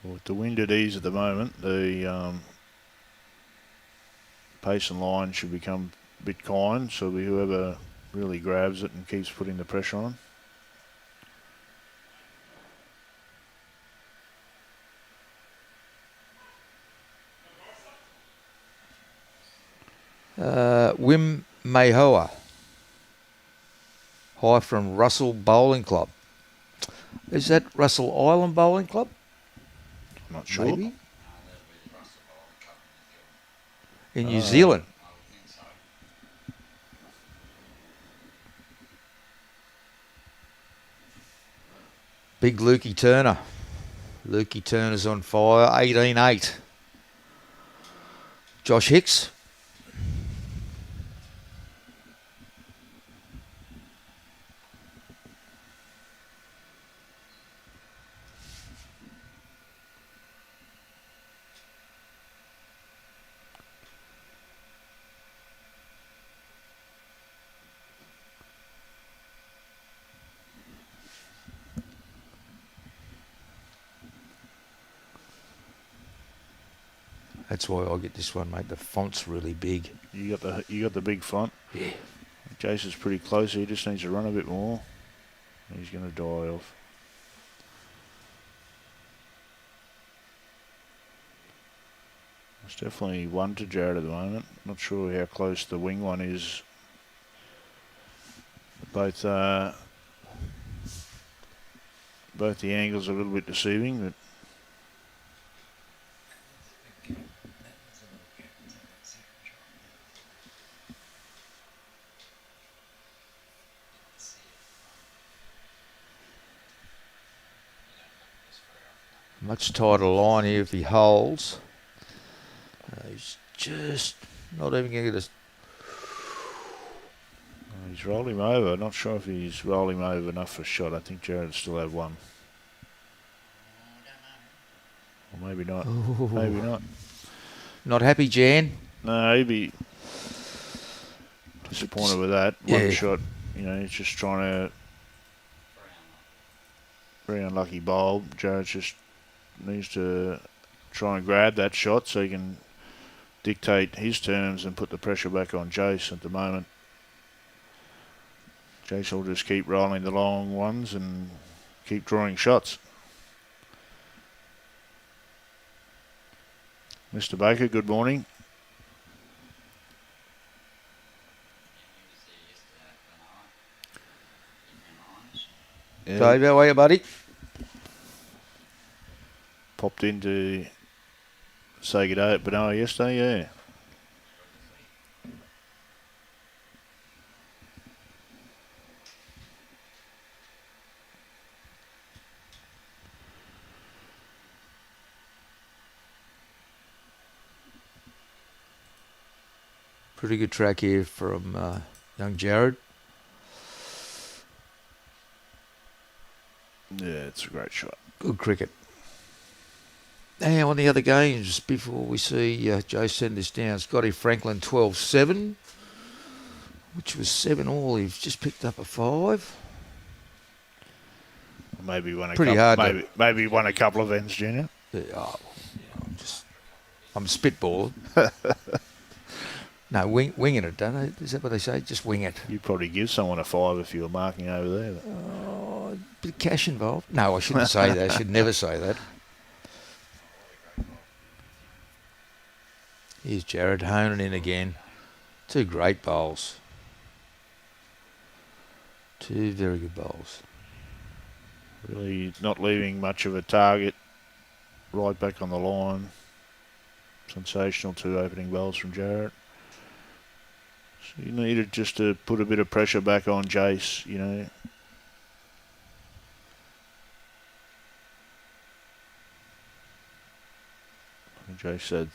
With the wind at ease at the moment, the pace and line should become a bit kind, so whoever really grabs it and keeps putting the pressure on. Wim Mayhoa. High from Russell Bowling Club. Is that Russell Island Bowling Club? I'm not sure. Maybe. In New Zealand. Big Lukey Turner. Lukey Turner's on fire. 18-8. Josh Hicks. That's why I get this one, mate. The font's really big. You got the big font. Yeah. Jason's pretty close. He just needs to run a bit more. He's going to die off. It's definitely 1 to Jarryd at the moment. Not sure how close the wing one is. Both the angles are a little bit deceiving, but much tighter line here if he holds. He's just not even going to get a... He's rolled him over. Not sure if he's rolled him over enough for a shot. I think Jarryd still have one. Or maybe not. Ooh. Maybe not. Not happy, Jan? No, he'd be disappointed with that. One shot, he's just trying to... Very unlucky bowl. Jarryd just needs to try and grab that shot so he can dictate his terms and put the pressure back on Jace at the moment. Jace will just keep rolling the long ones and keep drawing shots. Mr. Baker, good morning. Yeah. Dave, how are you, buddy? Popped in to say good day at Benoa yesterday, yeah. Pretty good track here from young Jarryd. Yeah, it's a great shot. Good cricket. Now on the other games, before we see Joe send this down, Scotty Franklin 12-7, which was 7 all. He's just picked up a 5. Maybe won a Pretty couple, hard maybe won a couple of ends, Junior. Oh, I'm spitballing. No, winging it, don't I? Is that what they say? Just wing it. You'd probably give someone a 5 if you were marking over there. But. Oh, bit of cash involved. No, I shouldn't say that. I should never say that. Here's Jarryd honing in again. 2 great bowls. 2 very good bowls. Really not leaving much of a target. Right back on the line. Sensational 2 opening bowls from Jarryd. So you needed just to put a bit of pressure back on Jace, you know. Jace had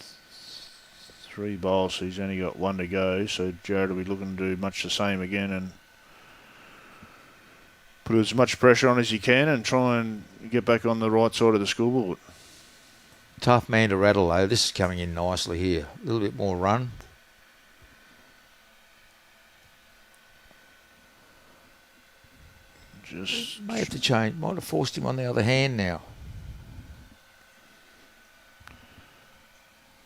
3 bowls, so he's only got 1 to go. So Jarryd will be looking to do much the same again and put as much pressure on as he can and try and get back on the right side of the scoreboard. Tough man to rattle though. This is coming in nicely here. A little bit more run. Just may have to change. Might have forced him on the other hand now.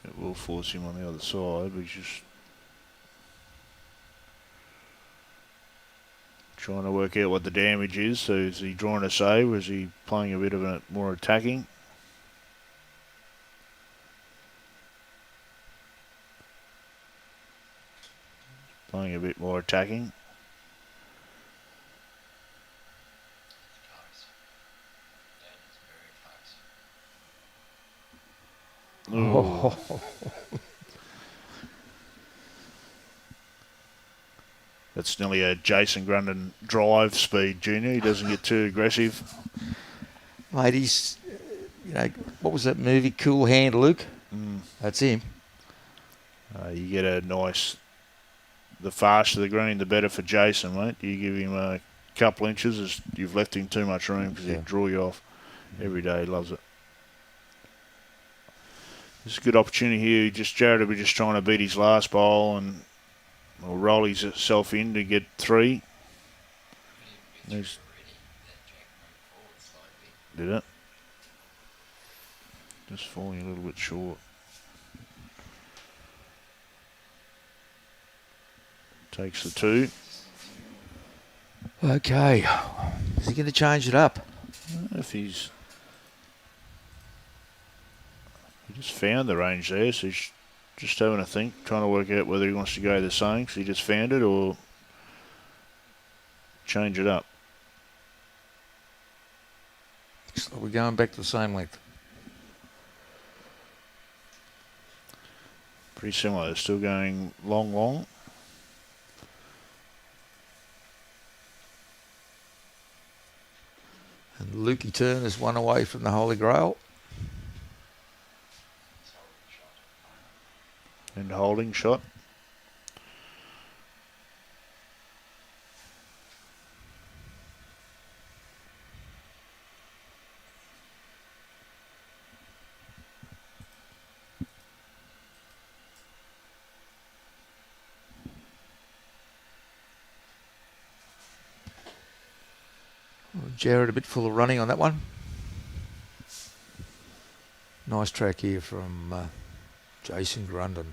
It will force him on the other side, but he's just trying to work out what the damage is. So is he drawing a save or is he playing a bit of a more attacking? Playing a bit more attacking. Oh. That's nearly a Jason Grundon drive speed, Junior. He doesn't get too aggressive. Mate, he's, you know, what was that movie, Cool Hand Luke? That's him. You get a nice, the faster the green, the better for Jason, mate. You give him a couple inches, as you've left him too much room because he'll draw you off every day. He loves it. It's a good opportunity here. Jarryd will be just trying to beat his last bowl and will roll himself in to get 3. Did it? Just falling a little bit short. Takes the 2. Okay. Is he going to change it up? If he's... He just found the range there, so he's just having a think, trying to work out whether he wants to go the same because he just found it or change it up. So we're going back to the same length. Pretty similar. They're still going long. And Lukey Turner's 1 away from the Holy Grail. And holding shot. Jarryd a bit full of running on that one. Nice track here from Jason Grundon.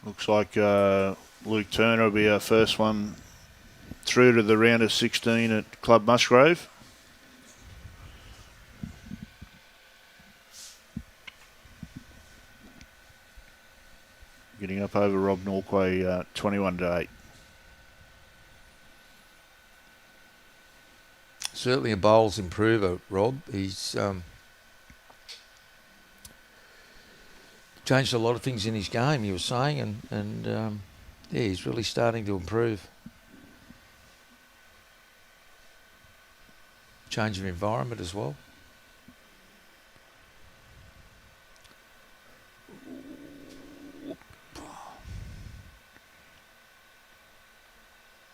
Looks like Luke Turner will be our first one through to the round of 16 at Club Musgrave. Getting up over Rob Norquay, 21-8. Certainly a bowls improver, Rob. He's changed a lot of things in his game, he was saying, and yeah, he's really starting to improve. Change of environment as well.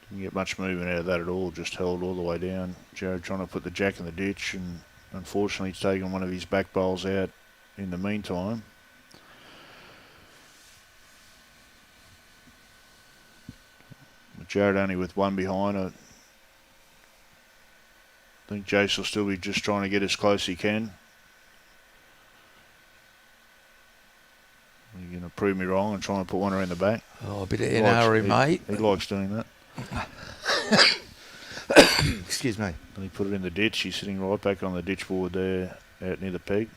Didn't get much movement out of that at all. Just held all the way down. Jarryd trying to put the jack in the ditch, and unfortunately he's taken one of his back bowls out in the meantime. Jarryd only with one behind. I think Jace will still be just trying to get as close as he can. You're going to prove me wrong and try and put one around the back. Oh, a bit of NRE, mate. He likes doing that. Excuse me. And he put it in the ditch. He's sitting right back on the ditch board there out near the peg.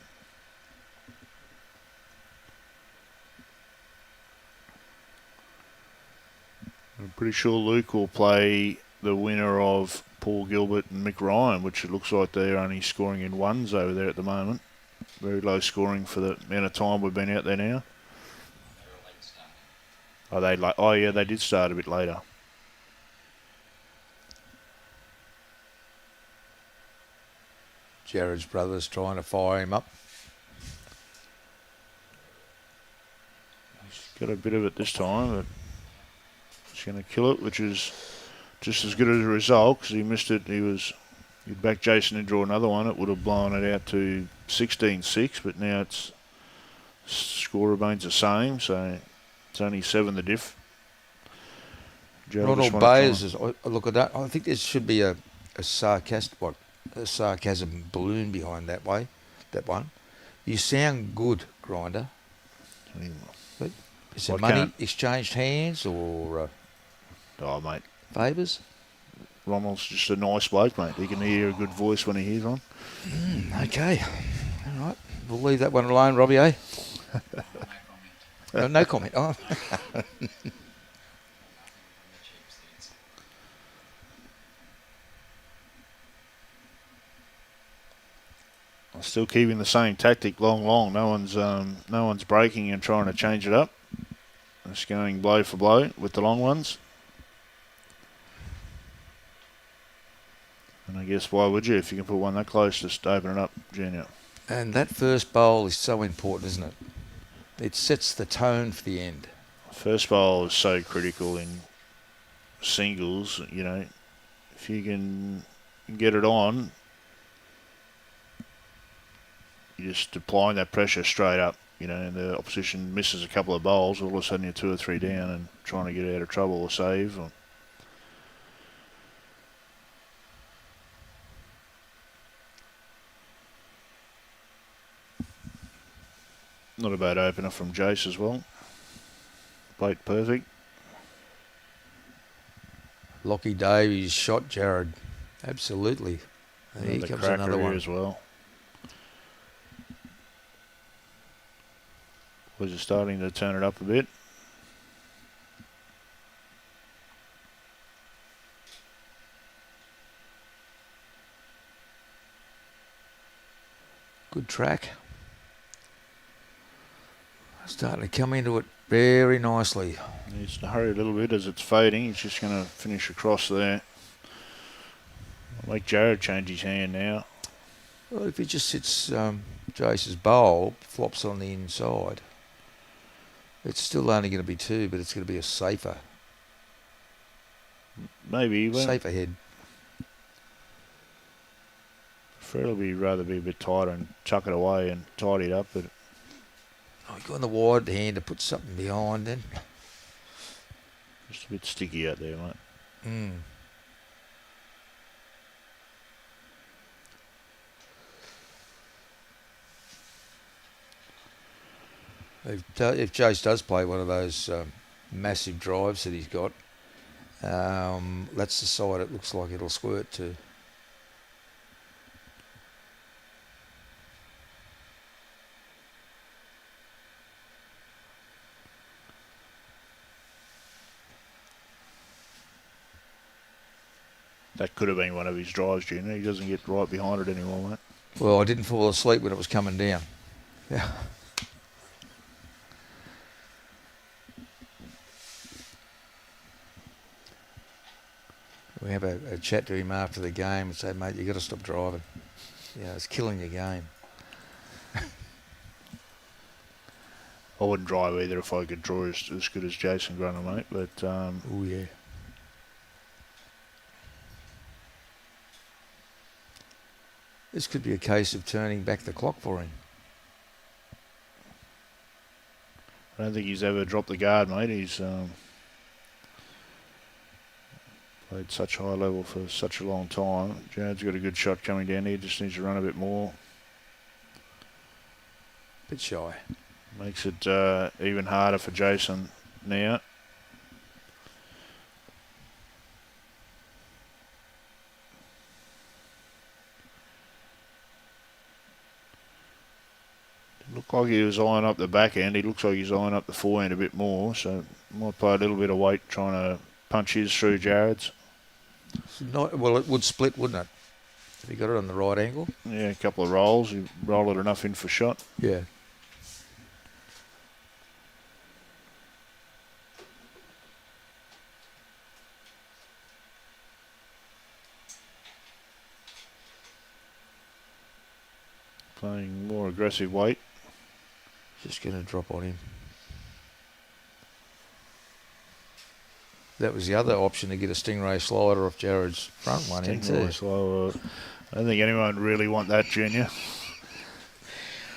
I'm pretty sure Luke will play the winner of Paul Gilbert and Mick Ryan, which it looks like they're only scoring in ones over there at the moment. Very low scoring for the amount of time we've been out there now. Oh, yeah, they did start a bit later. Jarryd's brother's trying to fire him up. He's got a bit of it this time, but he's going to kill it, which is just as good as a result because he missed it. He'd back Jason and draw another one. It would have blown it out to 16-6, but now it's score remains the same, so it's only 7 the diff. Ronald Bayes look at that. I think there should be a sarcasm balloon behind that one. You sound good, Grinder. Is it money exchanged hands or oh, mate, favours? Ronald's just a nice bloke, mate. He can hear a good voice when he hears one. Okay. All right. We'll leave that one alone, Robbie, eh? No comment. Oh. I'm still keeping the same tactic, long. No one's breaking and trying to change it up. Just going blow for blow with the long ones. And I guess why would you if you can put one that close, just open it up, Junior. And that first bowl is so important, isn't it? It sets the tone for the end. First bowl is so critical in singles, you know. If you can get it on, you're just applying that pressure straight up, you know, and the opposition misses a couple of bowls, all of a sudden you're 2 or 3 down and trying to get out of trouble or save. Not a bad opener from Jace as well. Plate perfect. Lockie Davies shot Jarryd. Absolutely. And here comes another one as well. Was it starting to turn it up a bit? Good track. Starting to come into it very nicely. Needs to hurry a little bit as it's fading. He's just going to finish across there. I'll make Jarryd change his hand now. Well, if he just sits Jace's bowl, flops on the inside, it's still only going to be 2, but it's going to be a safer. Maybe. Safer head. Fred will rather be a bit tighter and chuck it away and tidy it up, but Oh, you got on the wide hand to put something behind then. Just a bit sticky out there, mate. If Jace does play one of those massive drives that he's got, that's the side it looks like it'll squirt to. That could have been one of his drives, Junior. He doesn't get right behind it anymore, mate. Well, I didn't fall asleep when it was coming down. Yeah. We have a chat to him after the game and say, mate, you got to stop driving. Yeah, it's killing your game. I wouldn't drive either if I could draw as good as Jason Grundon, mate. But Oh yeah. This could be a case of turning back the clock for him. I don't think he's ever dropped the guard, mate. He's played such high level for such a long time. Jarryd's got a good shot coming down here. Just needs to run a bit more. Bit shy. Makes it even harder for Jason now. Looked like he was eyeing up the back end. He looks like he's eyeing up the forehand a bit more, so might play a little bit of weight trying to punch his through Jarryd's. Well, it would split, wouldn't it? If he got it on the right angle. Yeah, a couple of rolls. He rolled it enough in for shot. Yeah. Playing more aggressive weight. Just going to drop on him. That was the other option, to get a Stingray slider off Jarryd's front one end too. I don't think anyone would really want that, Junior.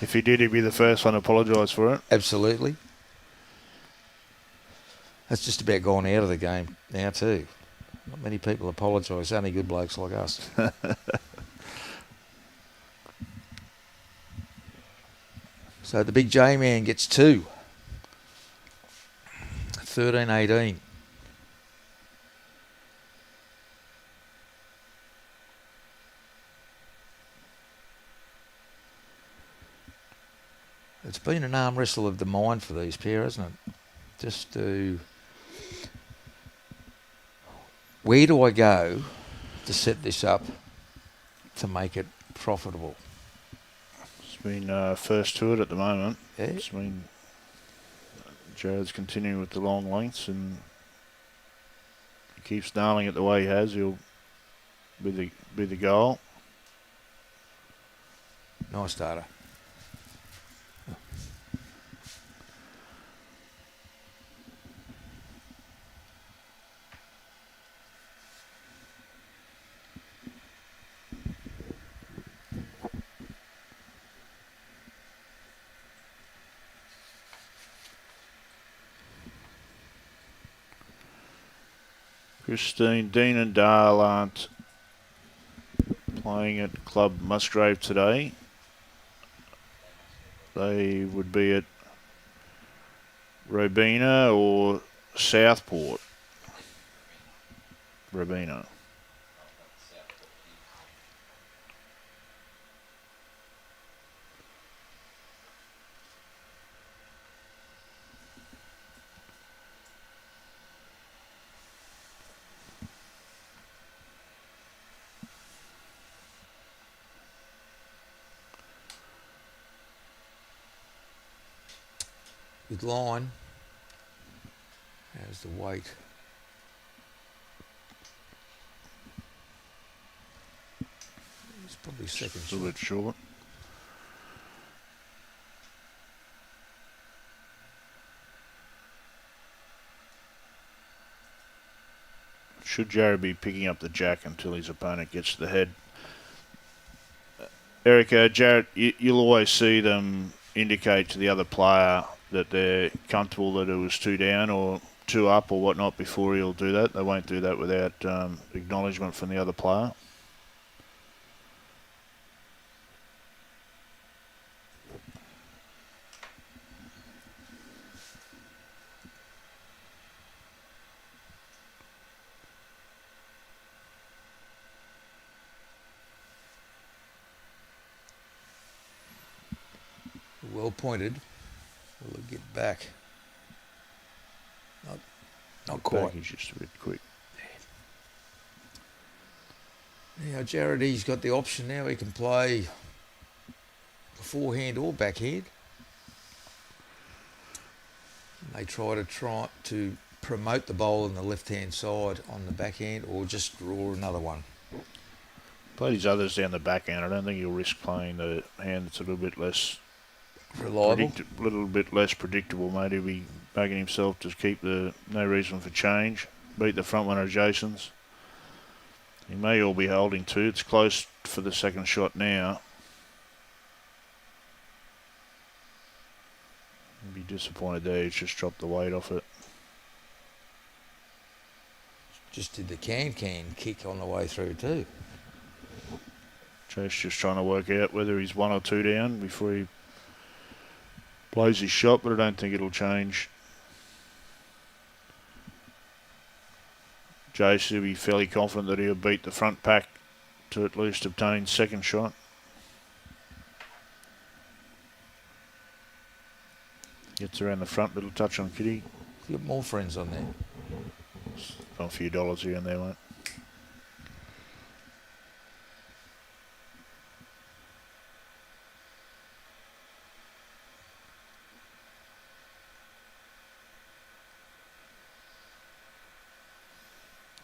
If he did, he'd be the first one to apologise for it. Absolutely. That's just about gone out of the game now too. Not many people apologise, only good blokes like us. So the big J-man gets 2. 13-18. It's been an arm wrestle of the mind for these pair, hasn't it? Just to... Where do I go to set this up to make it profitable? It's been first to it at the moment. Yeah. It's been... Jarryd's continuing with the long lengths, and he keeps nailing it the way he has. He'll be the goal. Nice starter. Christine, Dean and Dale aren't playing at Club Musgrave today. They would be at Robina or Southport. Robina. Good line. How's the weight? It's probably second. A little bit short. Should Jarryd be picking up the jack until his opponent gets to the head? Erica, Jarryd, you'll always see them indicate to the other player that they're comfortable that it was 2 down or 2 up or whatnot before he'll do that. They won't do that without acknowledgement from the other player. Well pointed. Will it get back? Not quite. He's just a bit quick. Now Jarryd, he's got the option now. He can play forehand or backhand. They try to promote the bowl on the left-hand side on the backhand, or just draw another one. Play these others down the backhand. I don't think he'll risk playing the hand that's a little bit less Reliable. A little bit less predictable, mate. He'll be backing himself to keep the no reason for change. Beat the front one of Jason's. He may all be holding to. It's close for the second shot now. He'd be disappointed there. He's just dropped the weight off it. Just did the can kick on the way through too. Chase just trying to work out whether he's 1 or 2 down before he blows his shot, but I don't think it'll change. Jace will be fairly confident that he'll beat the front pack to at least obtain second shot. Gets around the front, little touch on Kitty. You got more friends on there. A few dollars here and there, mate.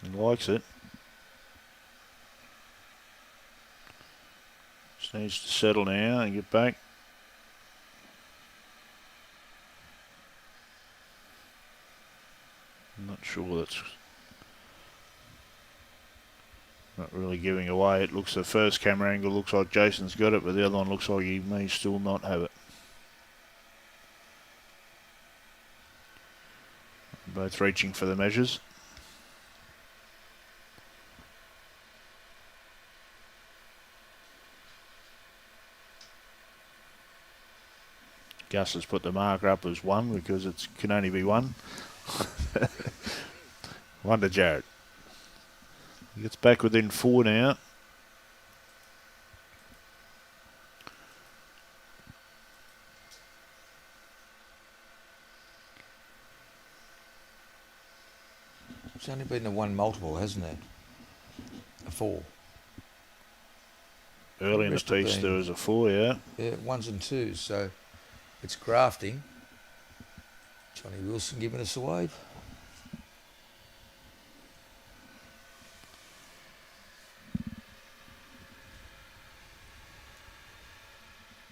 He likes it. Just needs to settle now and get back. I'm not sure that's not really giving away. It looks, the first camera angle looks like Jason's got it, but the other one looks like he may still not have it. Both reaching for the measures. Gus has put the marker up as 1 because it can only be 1. 1 to Jarryd. He gets back within 4 now. It's only been the 1 multiple, hasn't it? A 4. Early in the piece there was a 4, yeah. Yeah, 1s and 2s, so it's grafting. Johnny Wilson giving us a wave.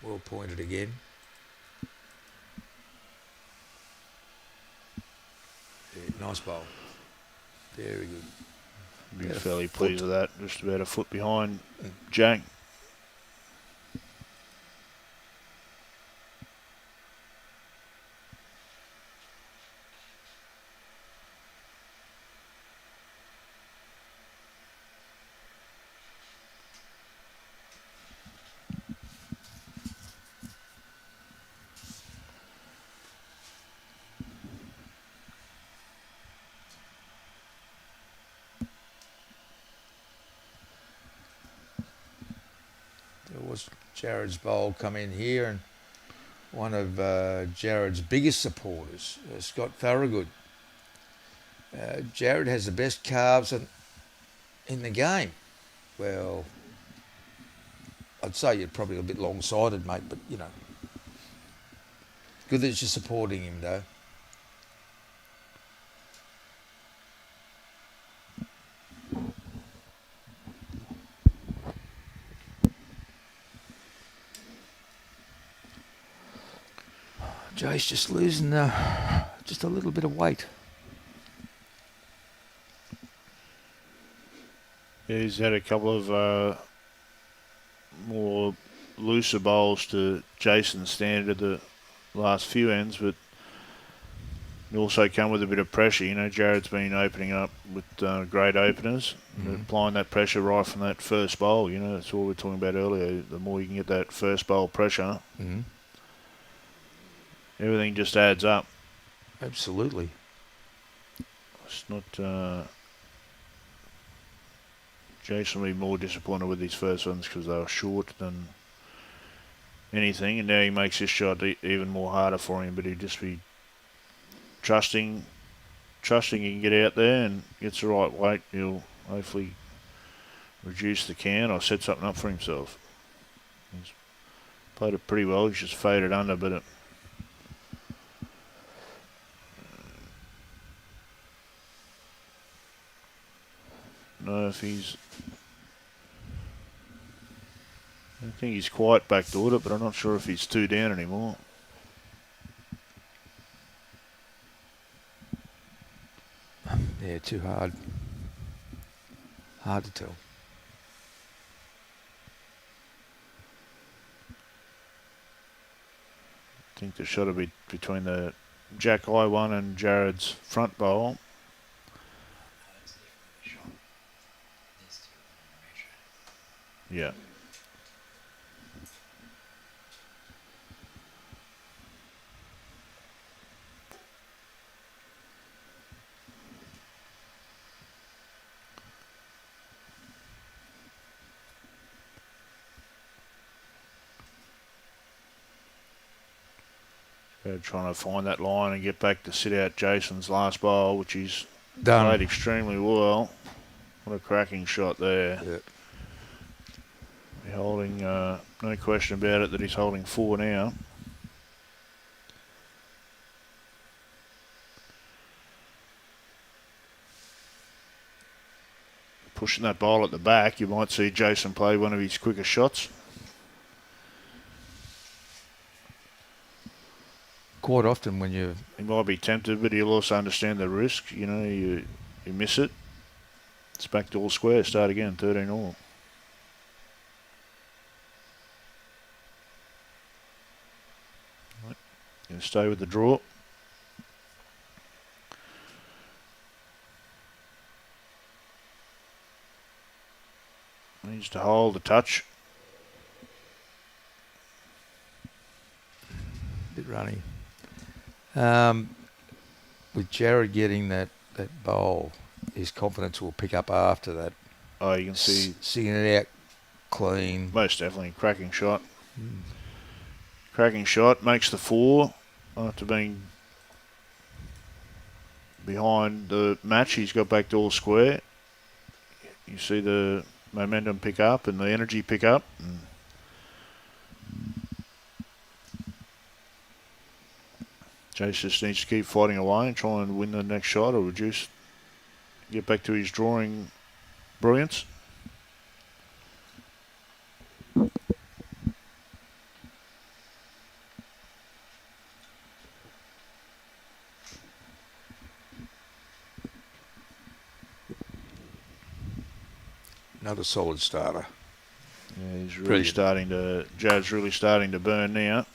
Well pointed again. Yeah, nice bowl. Very good. Be fairly pleased with that. Just about a foot behind Jack. Was Jarryd's bowl come in here, and one of Jarryd's biggest supporters, Scott Farragut. Jarryd has the best calves in the game. Well, I'd say you're probably a bit long-sighted, mate, but, you know. Good that you're supporting him, though. Jace just losing just a little bit of weight. Yeah, he's had a couple of more looser bowls to Jason's standard at the last few ends, but they also come with a bit of pressure. You know, Jarryd's been opening up with great openers, applying that pressure right from that first bowl. You know, that's what we were talking about earlier. The more you can get that first bowl pressure, everything just adds up. Absolutely. It's not... Jason will be more disappointed with his first ones because they were short than anything, and now he makes this shot even more harder for him, but he'd just be trusting he can get out there and gets the right weight. He'll hopefully reduce the count or set something up for himself. He's played it pretty well. He's just faded under, but it... No, if he's... I think he's quite backdoored it, but I'm not sure if he's 2 down anymore. Yeah, too hard. Hard to tell. think the shot will be between the Jack I1 and Jarryd's front bowl. That's definitely the shot. Nth Toowoomba measure. Yeah. Trying to find that line and get back to sit out Jason's last bowl, which he's played extremely well. What a cracking shot there. Yep. He's holding, no question about it that he's holding 4 now. Pushing that bowl at the back, you might see Jason play one of his quicker shots. Quite often when you... He might be tempted, but he'll also understand the risk. You know, you miss it. It's back to all square. Start again, 13 all. Right. Going to stay with the draw. Needs to hold the touch. Bit runny. With Jarryd getting that bowl, his confidence will pick up after that. Oh, you can see. Seeing it out clean. Most definitely. Cracking shot. Cracking shot. Makes the 4 after being behind the match. He's got back to all square. You see the momentum pick up and the energy pick up. Jace just needs to keep fighting away and try and win the next shot or reduce, get back to his drawing brilliance. Another solid starter. Yeah, he's really Brilliant. starting to, Jared's really starting to burn now.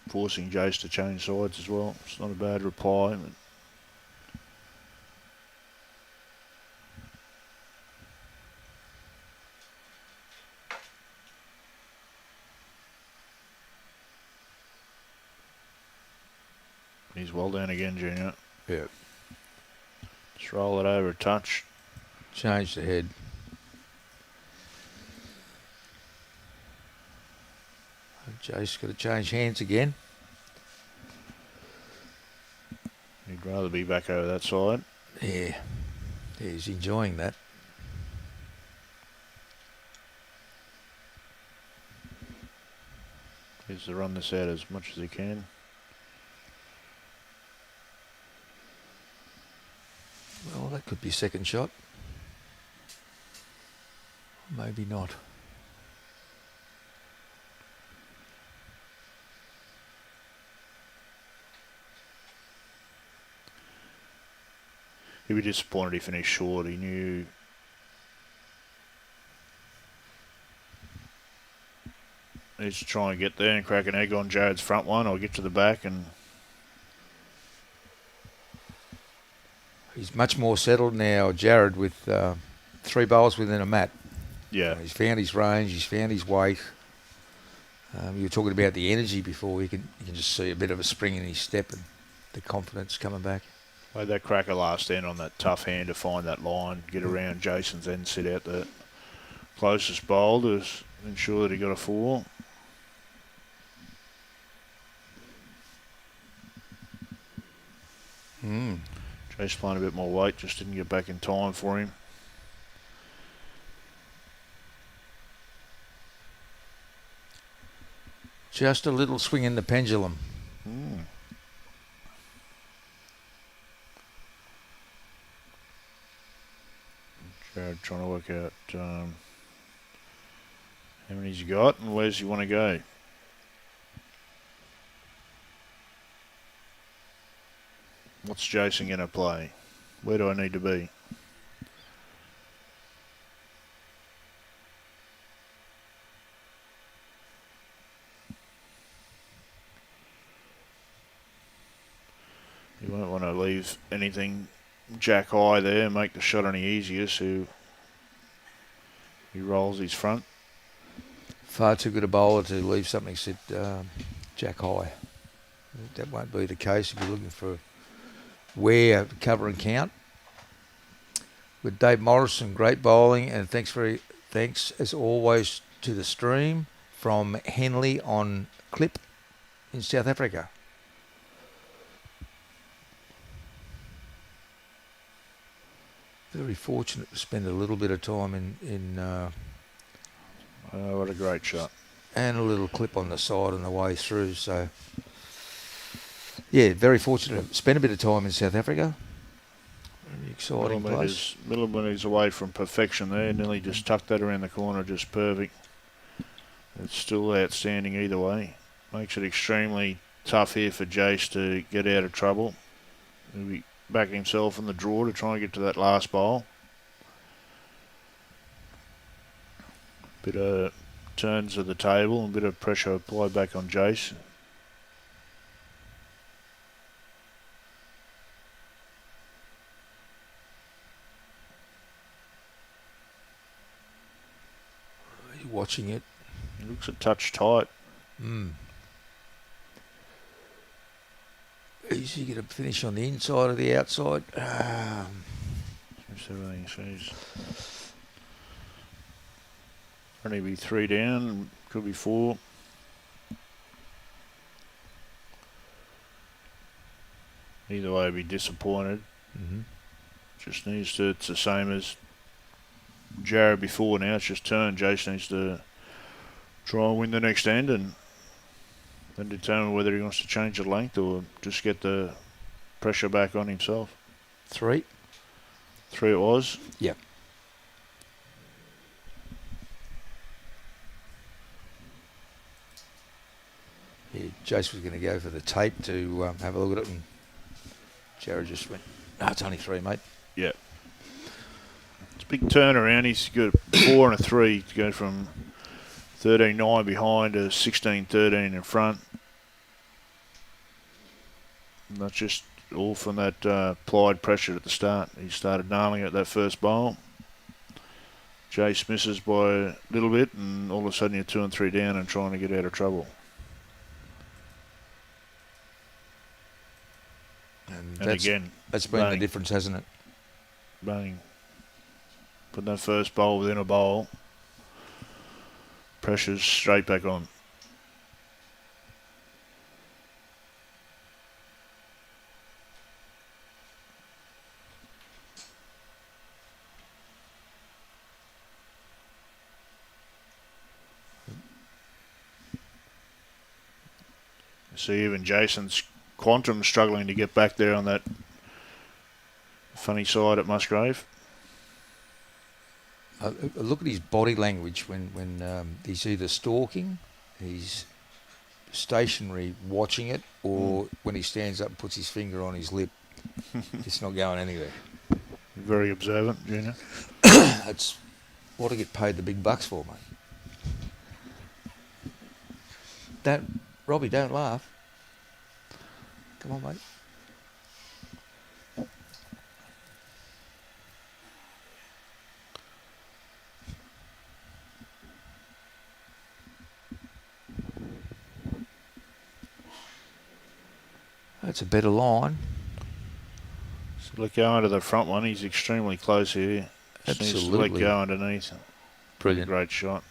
Forcing Jace to change sides as well. It's not a bad reply. But he's well down again, Junior. Yeah. Just roll it over a touch. Change the head. Jace got to change hands again. He'd rather be back over that side. Yeah. He's enjoying that. He's to run this out as much as he can. Well, that could be second shot. Maybe not. He'd be disappointed he finished short. He knew he's trying to get there and crack an egg on Jarryd's front one or get to the back, and He's much more settled now, Jarryd, with 3 bowls within a mat. yeah. He's found his range. He's found his weight. You were talking about the energy before. You can just see a bit of a spring in his step and the confidence coming back. Made that cracker last end on that tough hand to find that line, get around Jason's end, sit out the closest bowl to ensure that he got a 4. Jason playing a bit more weight, just didn't get back in time for him. Just a little swing in the pendulum. Jarryd trying to work out how many he's got and where's he want to go. What's Jason going to play? Where do I need to be? You won't want to leave anything jack high there, make the shot any easier, so he rolls his front. Far too good a bowler to leave something sit jack high. That won't be the case if you're looking for where cover and count. With Dave Morrison, great bowling, and thanks as always to the stream from Henley on Clip in South Africa. Very fortunate to spend a little bit of time in what a great shot. And a little clip on the side on the way through. So, yeah, very fortunate to spend a bit of time in South Africa. Very exciting place. Millimeters away from perfection there. Nearly just tucked that around the corner, just perfect. It's still outstanding either way. Makes it extremely tough here for Jace to get out of trouble. He'll be backing himself in the draw to try and get to that last bowl. Bit of turns of the table and a bit of pressure applied back on Jace. You're watching it. It looks a touch tight. Easy to get a finish on the inside or the outside. Everything seems only be 3 down, could be 4. Either way, be disappointed. Just needs to. It's the same as Jarryd before. Now it's just turn. Jason needs to try and win the next end and then determine whether he wants to change the length or just get the pressure back on himself. 3 it was. Yep. Yeah, Jace was going to go for the tape to have a look at it, and Jarryd just went, no, it's only 3, mate. Yeah. It's a big turnaround. He's got a 4 and a 3 to go from 13-9 behind to 16-13 in front. And that's just all from that applied pressure at the start. He started nailing it that first bowl. Jace misses by a little bit, and all of a sudden you're 2 and 3 down and trying to get out of trouble. And again, that's been the difference, hasn't it? Bang. Put that first bowl within a bowl. Pressure's straight back on. See, even Jason's quantum struggling to get back there on that funny side at Musgrave. Look at his body language when he's either stalking, he's stationary watching it, or when he stands up and puts his finger on his lip. It's not going anywhere. Very observant, Junior. That's what I get paid the big bucks for, mate. Robbie, don't laugh. Come on, mate. That's a better line. So let go under the front one. He's extremely close here. Just needs to let go underneath. Brilliant. Great shot.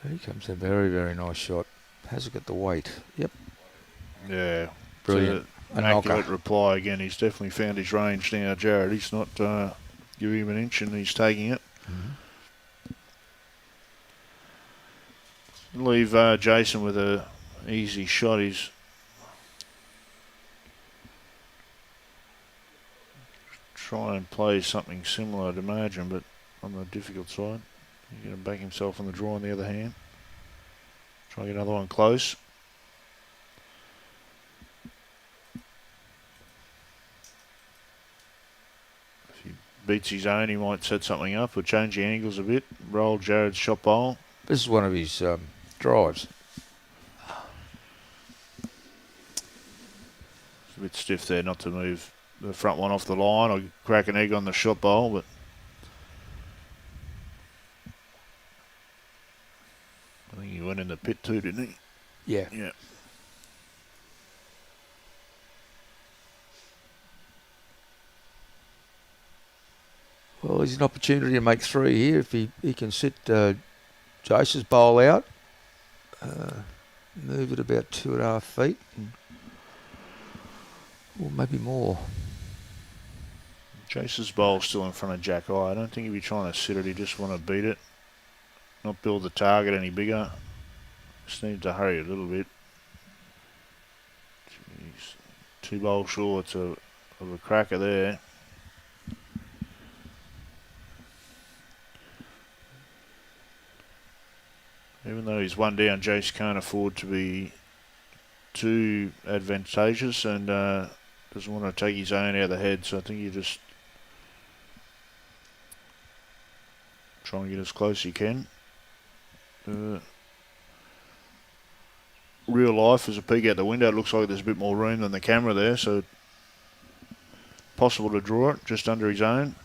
Here comes a very, very nice shot. Has it got the weight? Yep. Yeah. Brilliant. An accurate reply again. He's definitely found his range now, Jarryd. He's not give him an inch and he's taking it. Leave Jason with a easy shot. He's try and play something similar, I'd imagine, but on the difficult side. He's going to back himself on the draw on the other hand. Try and get another one close. If he beats his own, he might set something up or change the angles a bit. Roll Jarryd's shot bowl. This is one of his drives. It's a bit stiff there not to move the front one off the line or crack an egg on the shot bowl, but I think he went in the pit too, didn't he? Yeah. Yeah. Well, there's an opportunity to make 3 here if he can sit Jason's bowl out, move it about 2.5 feet, or maybe more. Jason's bowl's still in front of Jack I don't think he'd be trying to sit it, he just want to beat it. Not build the target any bigger. Just need to hurry a little bit. Jeez. 2 bowls short of a cracker there. Even though he's one down, Jace can't afford to be too advantageous and doesn't want to take his own out of the head, so I think you just try and get as close as you can. Real life, as a peek out the window, it looks like there's a bit more room than the camera there, so possible to draw it just under his own.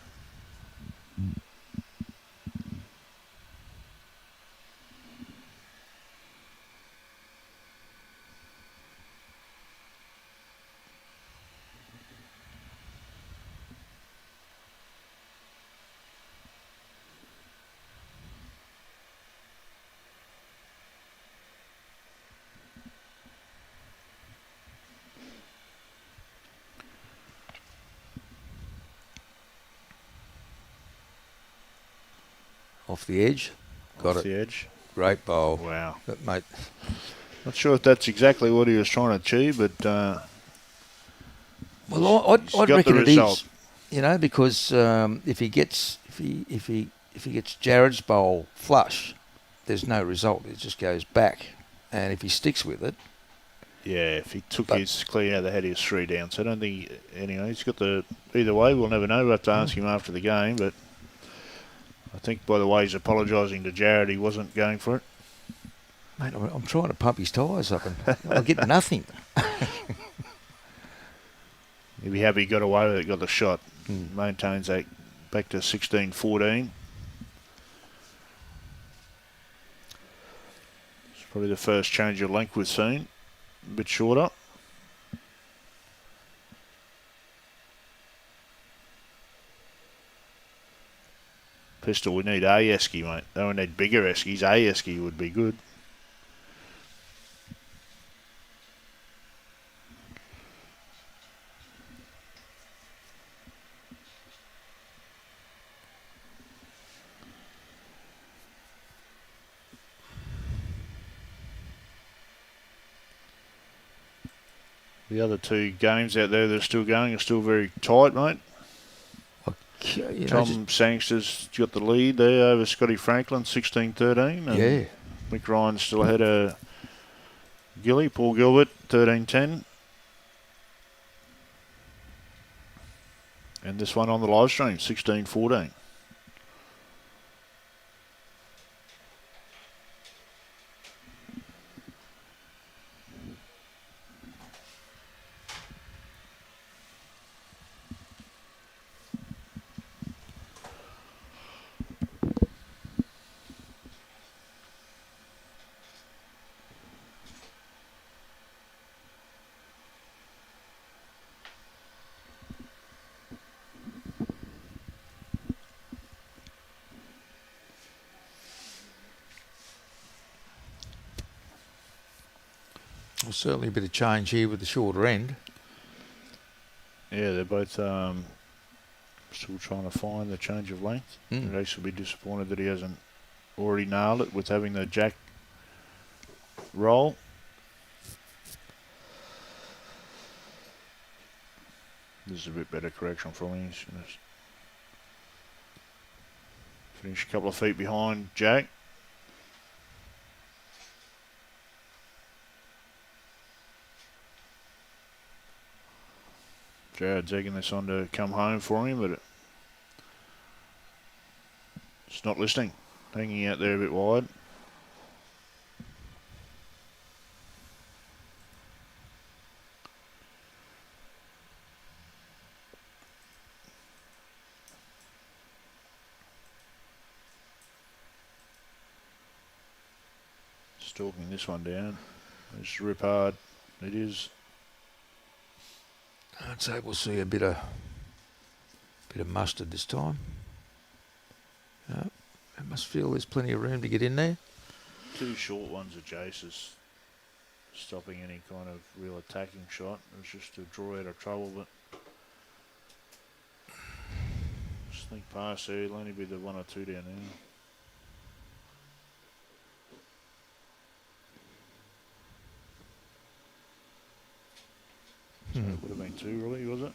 Off the edge. Got Off it. the edge. Great bowl. Wow. But, mate, Not sure if that's exactly what he was trying to achieve, but well, I'd got reckon the it is. result. You know, because if he gets Jarryd's bowl flush, there's no result. It just goes back, and if he sticks with it, Yeah, if he took his clean out of the head, he was 3 down. So I don't think, anyway, he's got the, either way, we'll never know. We'll have to ask him after the game, but I think by the way he's apologising to Jarryd, he wasn't going for it. mate, I'm trying to pump his tyres up and I get nothing. He'd be happy he got away with it, got the shot. Maintains that back to 16-14. It's probably the first change of length we've seen. A bit shorter. Pistol, we need a esky, mate. Don't need bigger eskies. A esky would be good. The other 2 games out there that are still going are still very tight, mate. You know, Tom Sangster's got the lead there over Scotty Franklin, 16-13. And yeah. Mick Ryan's still ahead of Gilly, Paul Gilbert, 13-10. And this one on the live stream, 16-14. Well, certainly a bit of change here with the shorter end. Yeah, they're both Still trying to find the change of length. Mm. Jace will be disappointed that he hasn't already nailed it with having the jack roll. This is a bit better correction from him. He's going to finish a couple of feet behind Jack. Jarryd's egging this on to come home for him, but it's not listening. Hanging out there a bit wide. Stalking this one down. It's rip hard. It is. I'd say we'll see a bit of mustard this time. Yeah, I must feel there's plenty of room to get in there. Two short ones of Jace's stopping any kind of real attacking shot. It was just to draw out of trouble, but just think past there, it'll only be the one or two down there. So it would have been two, really, was it?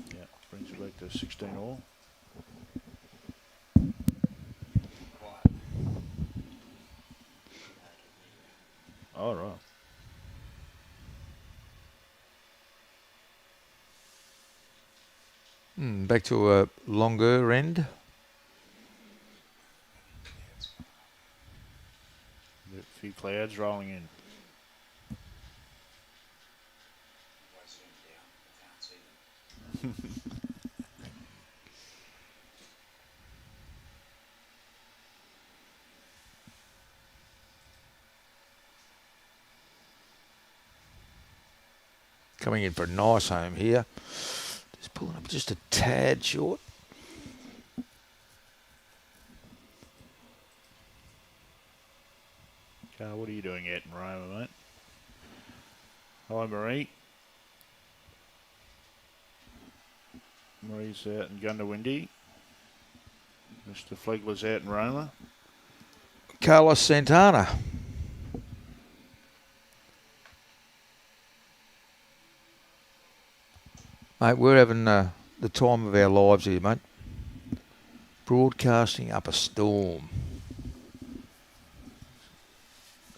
Yeah, brings it back to 16 all. All right. Back to a longer end. A few clouds rolling in. Coming in for a nice home here. Just pulling up just a tad short. Carl, what are you doing out in Roma, mate? Hi, Marie. Marie's out in Gundawindi. Mr. Flegler's out in Roma. Carlos Santana. Mate, we're having the time of our lives here, mate. Broadcasting up a storm.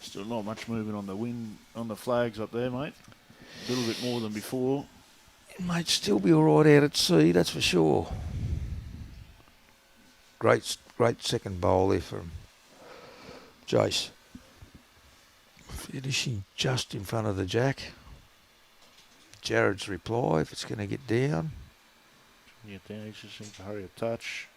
Still not much movement on the wind, on the flags up there, mate. A little bit more than before. It might still be all right out at sea, that's for sure. Great second bowl there from Jace. Finishing just in front of the jack. Jarryd's reply, if it's going to get down. Get down, he just seems to hurry a touch.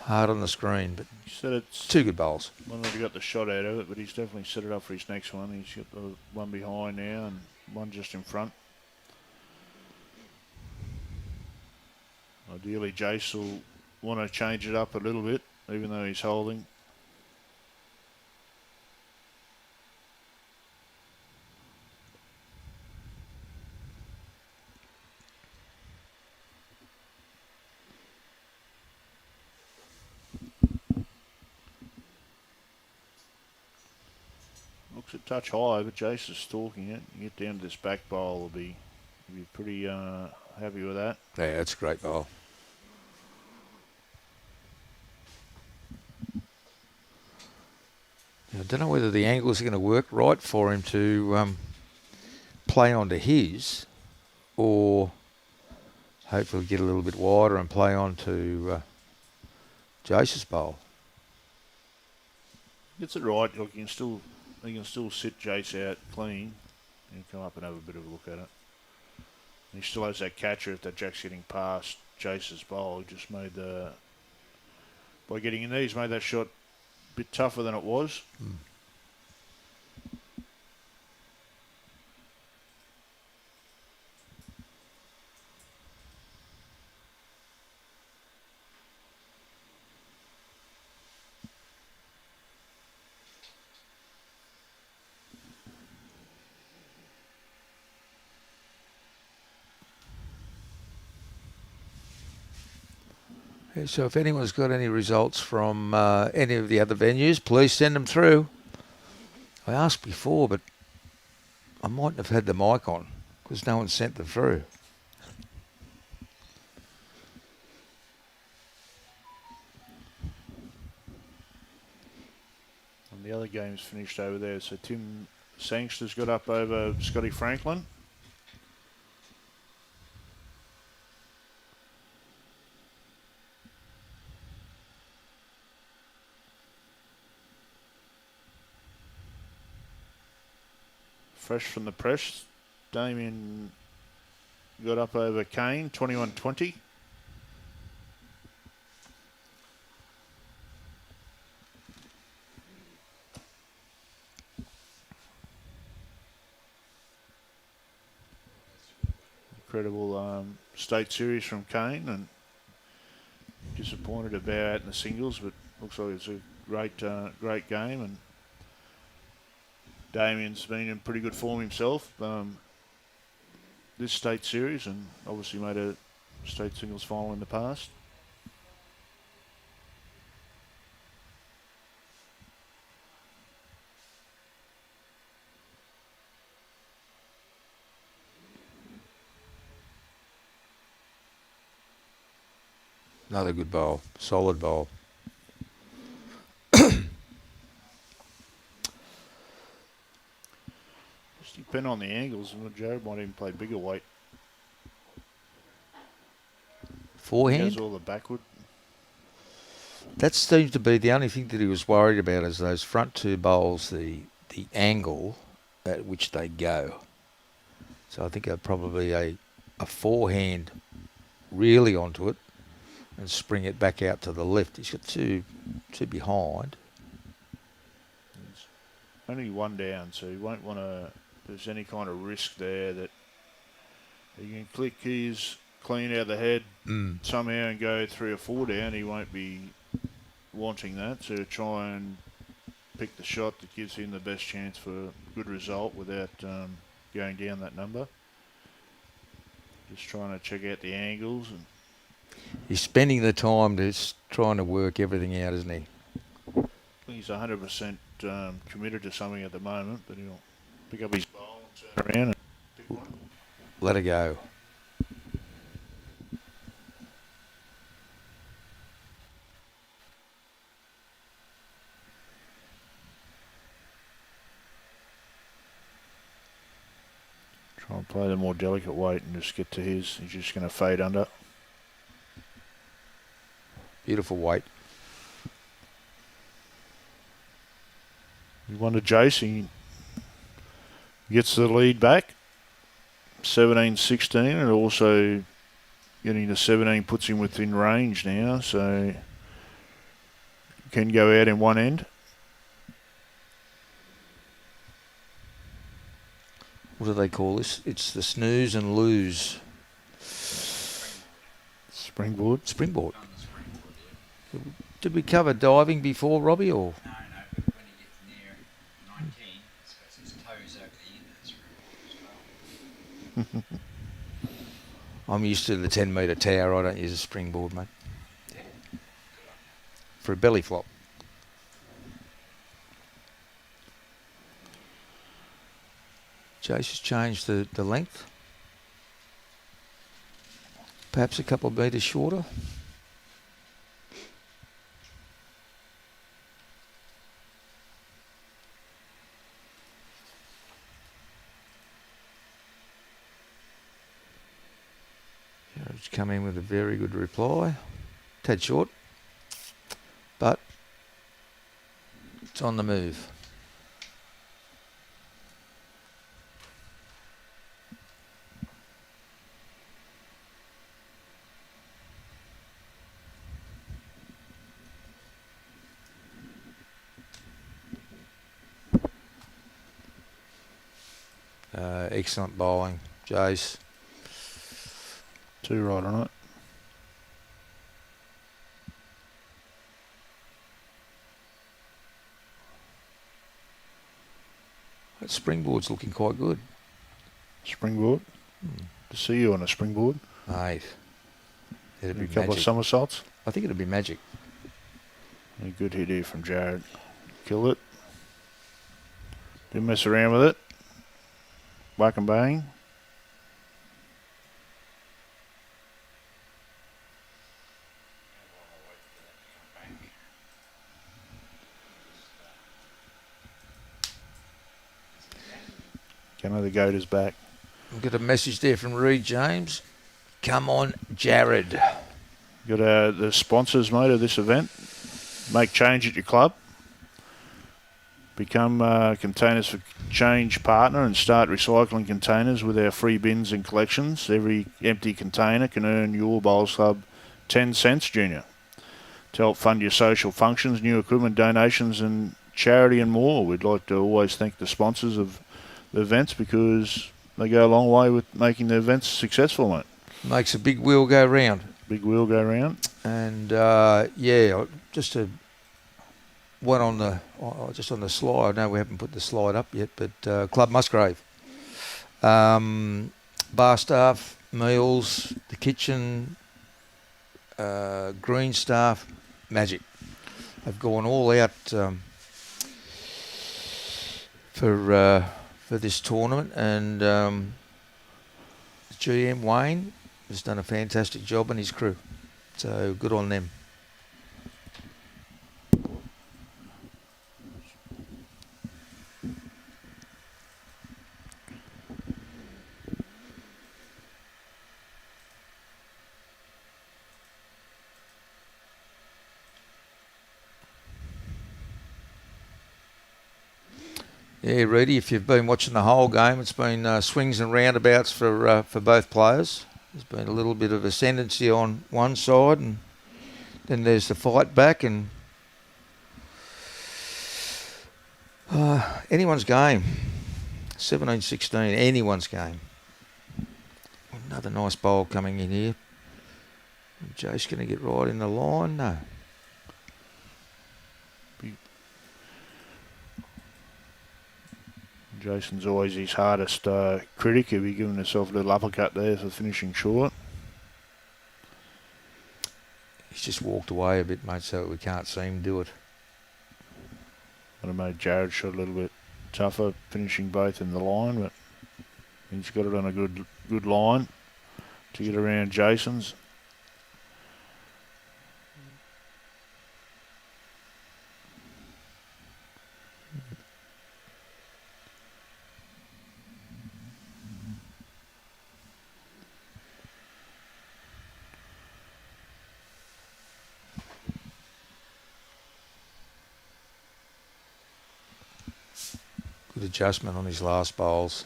Hard on the screen, but He said it's two good bowls. might not have got the shot out of it, but he's definitely set it up for his next one. He's got the one behind now and one just in front. Ideally, Jace will want to change it up a little bit, even though he's holding. Looks a touch high, but Jace is stalking it. You get down to this back bowl, will be pretty happy with that. Yeah, that's a great bowl. I don't know whether the angles are going to work right for him to play onto his, or hopefully get a little bit wider and play onto Jace's bowl. Gets it right. Look, he can still sit Jace out clean and come up and have a bit of a look at it. And he still has that catcher if that jack's getting past Jace's bowl. He just made by getting in there, he's made that shot a bit tougher than it was. Yeah, so if anyone's got any results from any of the other venues, please send them through. I asked before, but I mightn't have had the mic on because no one sent them through. And the other games finished over there. So Tim Sangster's got up over Scotty Franklin. Fresh from the press, Damien got up over Kane, 21-20. Incredible state series from Kane, and disappointed to bow out in the singles, but looks like it's a great game. And Damien's been in pretty good form himself this state series, and obviously made a state singles final in the past. Another good bowl, solid bowl. Just depend on the angles, and Jarryd might even play bigger weight. Forehand? He has all the backward. That seems to be the only thing that he was worried about, is those front two bowls, the angle at which they go. So I think probably a forehand really onto it and spring it back out to the left. He's got two behind. There's only one down, so he won't want to. There's any kind of risk there that he can click his clean out of the head somehow and go 3 or 4 down. He won't be wanting that, so try and pick the shot that gives him the best chance for a good result without going down that number. Just trying to check out the angles. And he's spending the time trying to work everything out, isn't he? he's 100% committed to something at the moment, but he'll pick up his bowl and turn around and pick one. Let her go. Try and play the more delicate weight and just get to his. He's just going to fade under. Beautiful weight. You wonder, Jason gets the lead back, 17-16, and also getting to 17 puts him within range now, so can go out in one end. What do they call this? It's the snooze and lose. Springboard. Springboard. Did we cover diving before, Robbie, or? No, but when he gets near 19, it's got his toes over the end of the springboard as well. I'm used to the 10-metre tower. I don't use a springboard, mate. Yeah. For a belly flop. Jace has changed the length. Perhaps a couple of metres shorter. Jarrod's come in with a very good reply. Tad short, but it's on the move. Excellent bowling, Jace. 2 right on it. That springboard's looking quite good. Springboard. To see you on a springboard. Mate, it'd be A couple magic. of somersaults. I think it'll be Magic. A good hit here from Jarryd. Kill it. Didn't mess around with it. Whack and bang. The goat is back. I've got a message there from Reed James. Come on, Jarryd. Got the sponsors, mate, of this event. Make change at your club. Become Containers for Change partner and start recycling containers with our free bins and collections. Every empty container can earn your Bowls Club 10 cents, Junior, to help fund your social functions, new equipment donations and charity and more. We'd like to always thank the sponsors of the events because they go a long way with making the events successful, mate. Makes a big wheel go round. Big wheel go round. And just one on the slide. I know we haven't put the slide up yet, but Club Musgrave, bar staff, meals, the kitchen, green staff, magic. They've gone all out for this tournament, and GM Wayne has done a fantastic job and his crew. So good on them. Yeah, Reedy, if you've been watching the whole game, it's been swings and roundabouts for both players. There's been a little bit of ascendancy on one side, and then there's the fight back, and anyone's game. 17-16, anyone's game. Another nice bowl coming in here. Jace going to get right in the line? No. Jason's always his hardest critic. He'll be giving himself a little uppercut there for finishing short. He's just walked away a bit, mate, so we can't see him do it. Would have made Jarryd shot a little bit tougher, finishing both in the line, but he's got it on a good line to get around Jason's. Good adjustment on his last bowls.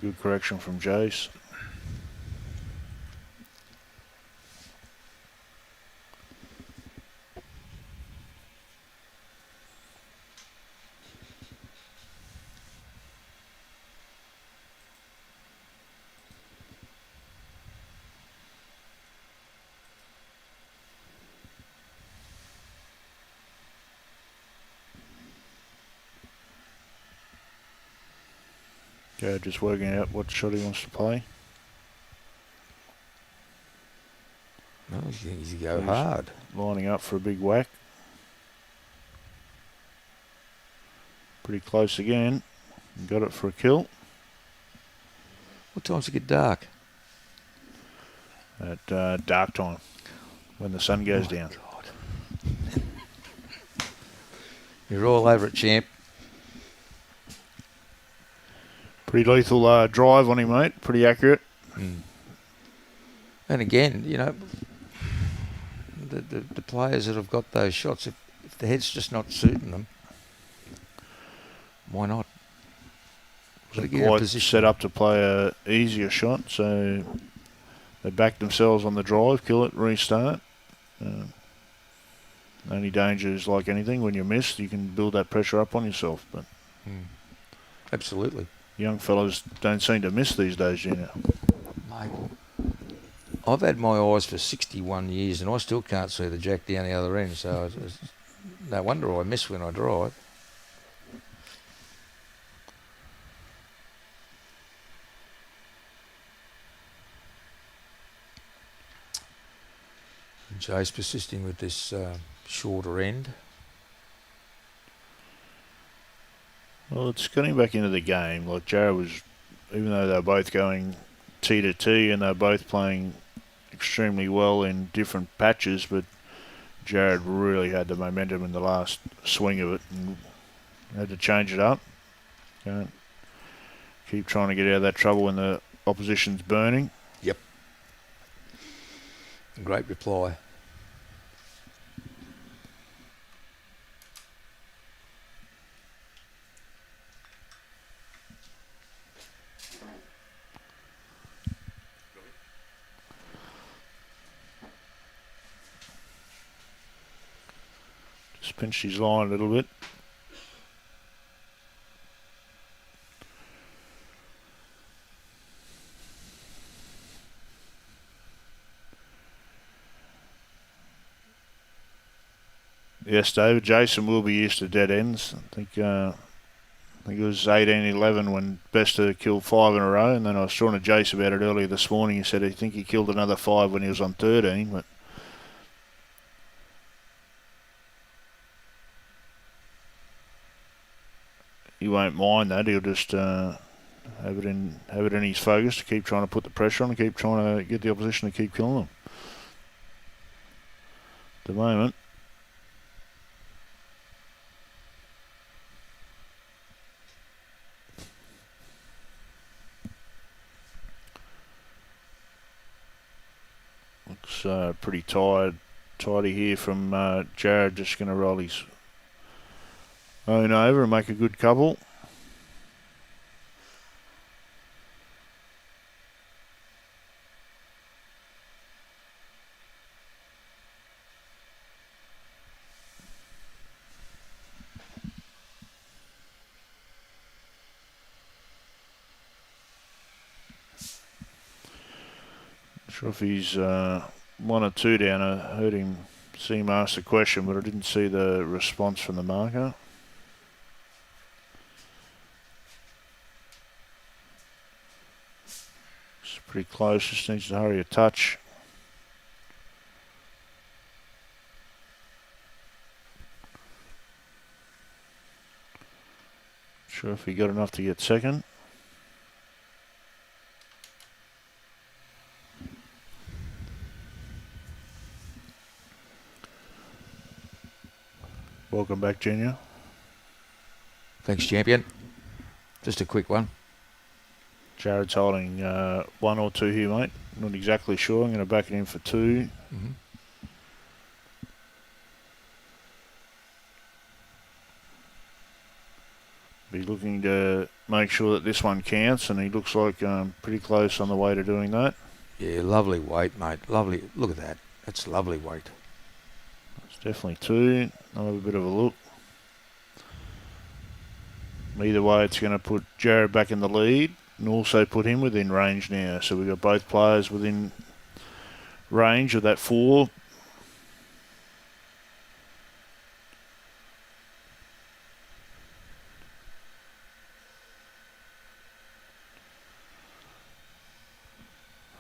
Good correction from Jace. Just working out what shot he wants to play. No, he's go hard. Lining up for a big whack. Pretty close again. Got it for a kill. What time's it get dark? At dark time, when the sun goes down. God. You're all over it, champ. Pretty lethal drive on him, mate. Pretty accurate. Mm. And again, you know, the players that have got those shots, if the head's just not suiting them, why not? Quite set up to play a easier shot, so they back themselves on the drive, kill it, restart. Only danger is, like anything, when you miss, you can build that pressure up on yourself. But absolutely. Young fellas don't seem to miss these days, you know. Mate, I've had my eyes for 61 years and I still can't see the jack down the other end, so it's no wonder I miss when I drive. Jace persisting with this shorter end. Well, it's getting back into the game. Like Jarryd was, even though they're both going T to T and they're both playing extremely well in different patches, but Jarryd really had the momentum in the last swing of it and had to change it up. Can't keep trying to get out of that trouble when the opposition's burning. Yep. Great reply. Just pinched his line a little bit. Yes, David. Jason will be used to dead ends. I think it was 18-11 when Bester killed 5 in a row, and then I was talking to Jace about it earlier this morning. He said I think he killed another 5 when he was on 13, but he won't mind that. He'll just have it in his focus to keep trying to put the pressure on and keep trying to get the opposition to keep killing them. At the moment, looks pretty tidy here from Jarryd. Just going to roll his own over and make a good couple. Sure if he's 1 or 2 down. I heard see him ask the question, but I didn't see the response from the marker. It's pretty close, just needs to hurry a touch. Sure if he got enough to get second. Welcome back, Junior. Thanks, champion. Just a quick one. Jarrod's holding 1 or 2 here, mate. Not exactly sure. I'm going to back it in for 2. Mm-hmm. Be looking to make sure that this one counts, and he looks like pretty close on the way to doing that. Yeah, lovely weight, mate. Lovely. Look at that. That's lovely weight. It's definitely 2. I'll have a bit of a look. Either way, it's going to put Jarryd back in the lead and also put him within range now. So we've got both players within range of that 4.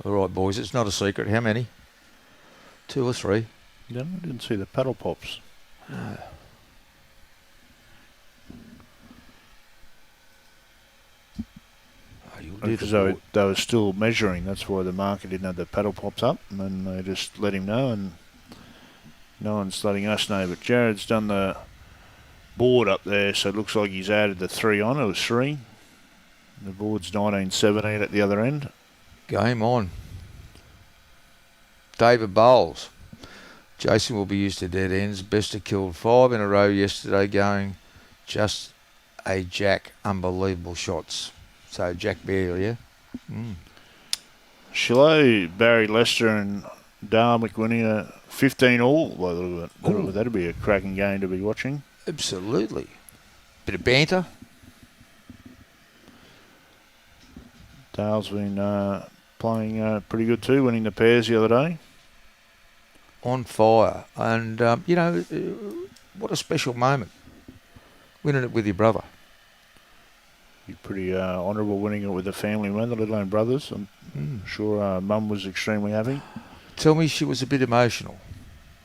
All right, boys, it's not a secret. How many? 2 or 3? No, I didn't see the paddle pops. No. Because they were still measuring. That's why the marker didn't have the paddle pops up. And then they just let him know, and no one's letting us know. But Jarrod's done the board up there, so it looks like he's added the 3 on. It was 3. The board's 19-17 at the other end. Game on. David Bowles. Jason will be used to dead ends. Bester killed 5 in a row yesterday, going just a jack. Unbelievable shots. So Jack Bear, yeah? Shiloh, Barry Lester and Dale McWinnie 15 all. By the look of it. That'd be a cracking game to be watching. Absolutely. Bit of banter. Dale's been playing pretty good too, winning the pairs the other day. On fire. And, what a special moment. Winning it with your brother. Pretty honourable winning it with the family man, the Little brothers. I'm sure Mum was extremely happy. Tell me she was a bit emotional.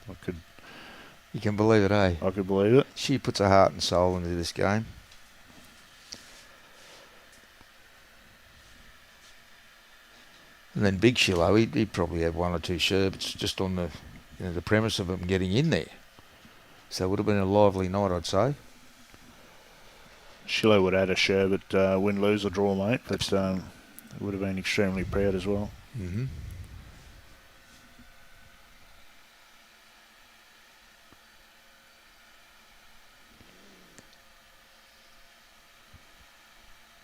You can believe it, eh? I could believe it. She puts her heart and soul into this game. And then Big Shillo, he'd probably have one or two sherbets just on the premise of him getting in there. So it would have been a lively night, I'd say. Shillo would add a sherbet, win, lose or draw, mate. But would have been extremely proud as well. Mm-hmm.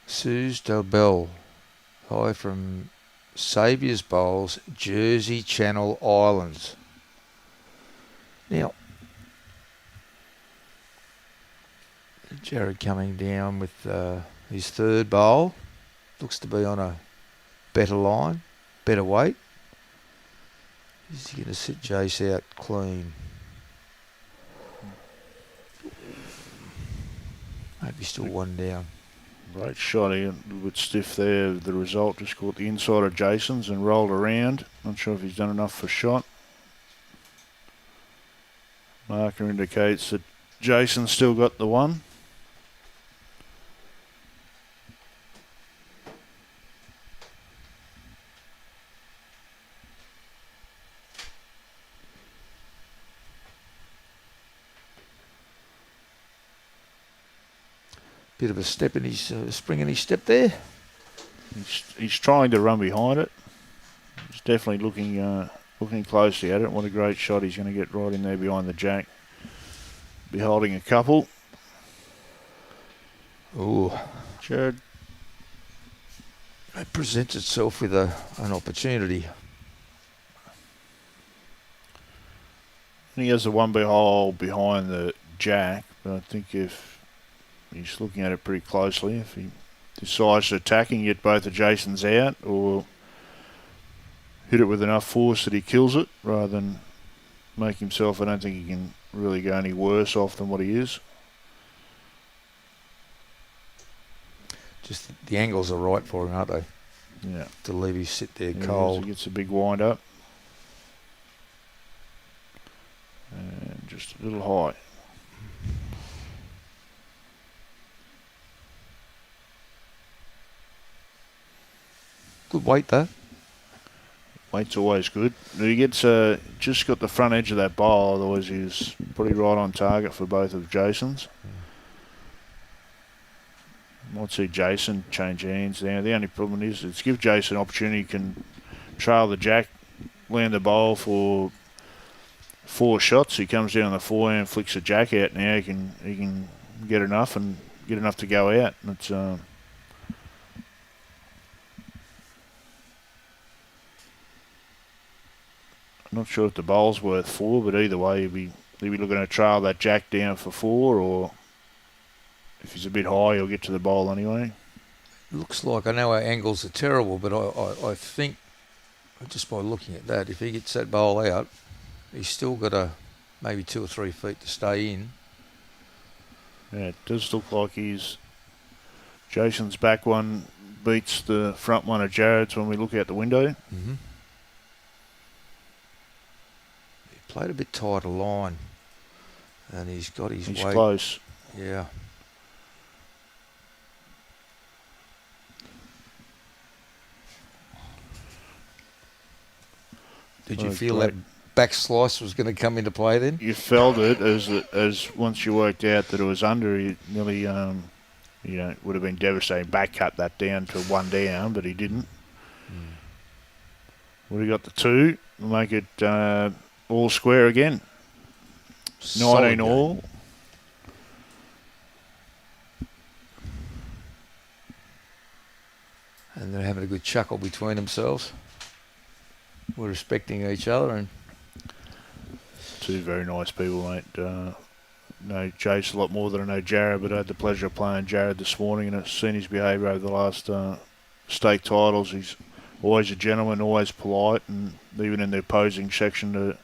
Suze Dobell, high from Saviour's Bowls, Jersey Channel Islands. Now, Jarryd coming down with his third bowl. Looks to be on a better line, better weight. Is he going to sit Jace out clean? Maybe still one down. Great shot here, a little bit stiff there. The result just caught the inside of Jason's and rolled around. Not sure if he's done enough for shot. Marker indicates that Jason's still got the one. Bit of a step in his spring in his step there. He's trying to run behind it. He's definitely looking closely at it. What a great shot he's going to get right in there behind the jack. Be holding a couple. Ooh, Jarryd. It presents itself with an opportunity. He has the one hole behind the jack, but I think if he's looking at it pretty closely, if he decides to attack and get both of Jason's out, or hit it with enough force that he kills it, rather than make himself, I don't think he can really go any worse off than what he is. Just the angles are right for him, aren't they? Yeah. To leave him sit there Yeah, cold. he gets a big wind up. And just a little high. Good weight though. Weight's always good. He gets just got the front edge of that bowl, otherwise he's pretty right on target for both of Jason's. Might see Jason change hands there. The only problem is it's give Jason an opportunity. He can trail the jack, land the bowl for 4 shots. He comes down on the forehand, flicks the jack out. Now he can get enough and get enough to go out. It's I'm not sure if the bowl's worth 4, but either way he'd be looking to trail that jack down for 4, or if he's a bit high he'll get to the bowl anyway. Looks like, I know our angles are terrible, but I think just by looking at that, if he gets that bowl out, he's still got maybe 2 or 3 feet to stay in. Yeah, it does look like Jason's back one beats the front one of Jarryd's when we look out the window. Mm-hmm. He played a bit tighter line, and he's got his weight. He's close. Yeah. Did you feel that back slice was going to come into play then? You felt it as once you worked out that it was under, he nearly, would have been devastating. Back cut that down to 1 down, but he didn't. Would have got the 2, make it all square again. Solid 19 game. all. And they're having a good chuckle between themselves. We're respecting each other, and 2 very nice people, mate. Know Jace a lot more than I know Jarryd, but I had the pleasure of playing Jarryd this morning, and I've seen his behaviour over the last stake titles. He's always a gentleman, always polite, and even in the opposing section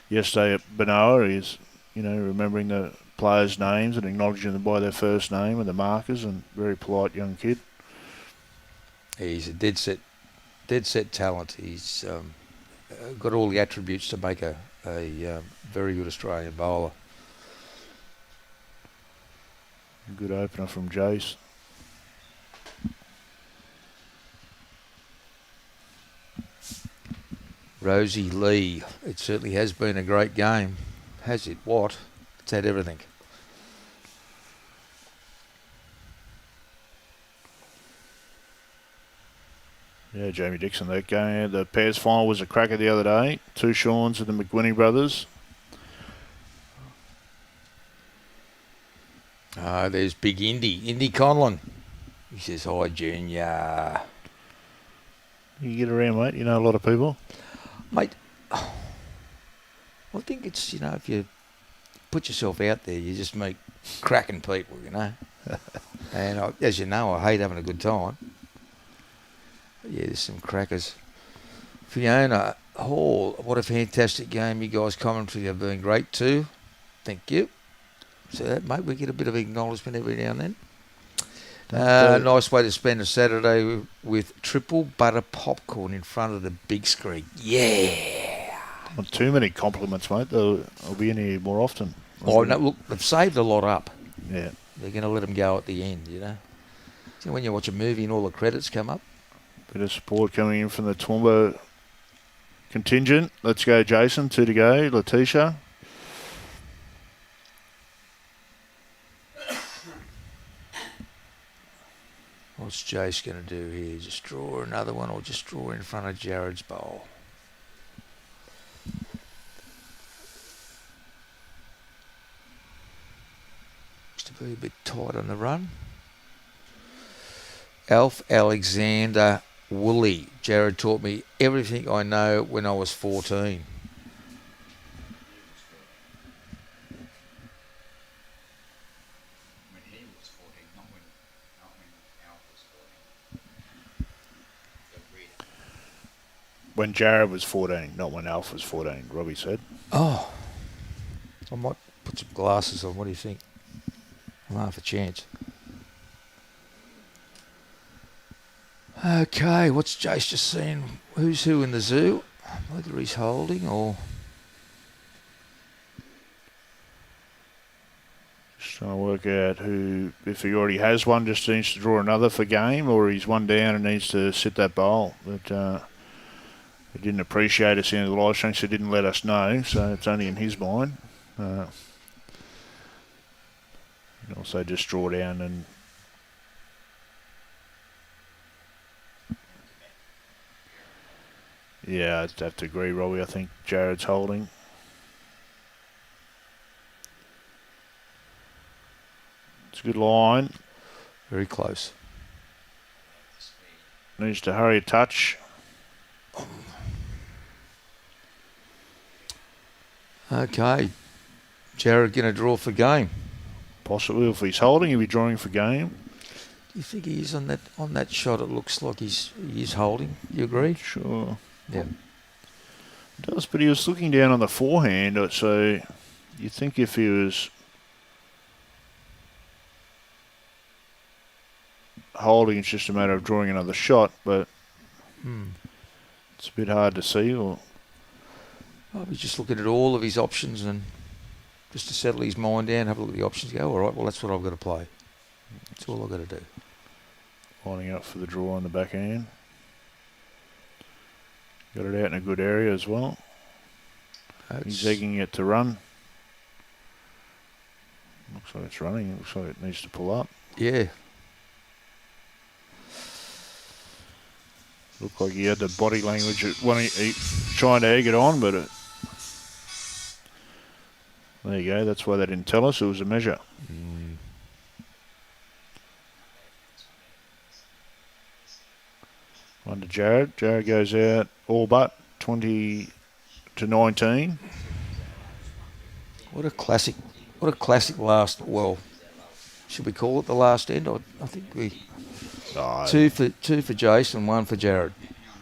yesterday at Benoa, he's remembering the players' names and acknowledging them by their first name and the markers, and very polite young kid. he's a dead set talent. He's got all the attributes to make a a very good Australian bowler. Good opener from Jace. Rosie Lee. It certainly has been a great game. Has it what? It's had everything. Yeah, Jamie Dixon, that game. The pairs final was a cracker the other day. 2 Shawns and the McGuinney brothers. There's Big Indy Conlon. He says, hi, Junior. You get around, mate. You know a lot of people. Mate, I think it's, if you put yourself out there, you just meet cracking people, And as you know, I hate having a good time. But yeah, there's some crackers. Fiona Hall, what a fantastic game. You guys commentary have been great too. Thank you. So that, mate, we get a bit of acknowledgement every now and then. Nice way to spend a Saturday with triple butter popcorn in front of the big screen. Yeah. Not too many compliments, mate. I'll be in here more often. Oh, no, look, they've saved a lot up. Yeah. They're going to let them go at the end, So when you watch a movie and all the credits come up. Bit of support coming in from the Toowoomba contingent. Let's go, Jason. 2 to go. Letitia. What's Jace going to do here? Just draw another one or just draw in front of Jarryd's bowl? Looks to be a bit tight on the run. Alf Alexander Woolley. Jarryd taught me everything I know when I was 14. When Jarryd was 14, not when Alf was 14, Robbie said. Oh. I might put some glasses on. What do you think? I'm half a chance. Okay, what's Jace just saying? Who's who in the zoo? Whether he's holding or... Just trying to work out who, if he already has one, just needs to draw another for game, or he's one down and needs to sit that bowl. But he didn't appreciate us in the live stream, so he didn't let us know, so it's only in his mind. You can also just draw down and... Yeah, I'd have to agree, Robbie. I think Jarryd's holding. It's a good line. Very close. Needs to hurry a touch. Okay. Jarryd going to draw for game. Possibly, if he's holding, he'll be drawing for game. Do you think he is on that shot? It looks like he is holding. You agree? Sure. Yeah. It does, but he was looking down on the forehand, so you'd think if he was holding, it's just a matter of drawing another shot, but it's a bit hard to see. Or I was just looking at all of his options and just to settle his mind down, have a look at the options, go, all right, well, that's what I've got to play. That's all I've got to do. lining up for the draw on the backhand. Got it out in a good area as well. He's egging it to run. Looks like it's running. Looks like it needs to pull up. Yeah. Looked like he had the body language when he trying to egg it on, but there you go. That's why they didn't tell us. It was a measure. One to Jarryd. Jarryd goes out all but 20 to 19. What a classic last, well, should we call it the last end? I think we... Two for Jason, one for Jarryd.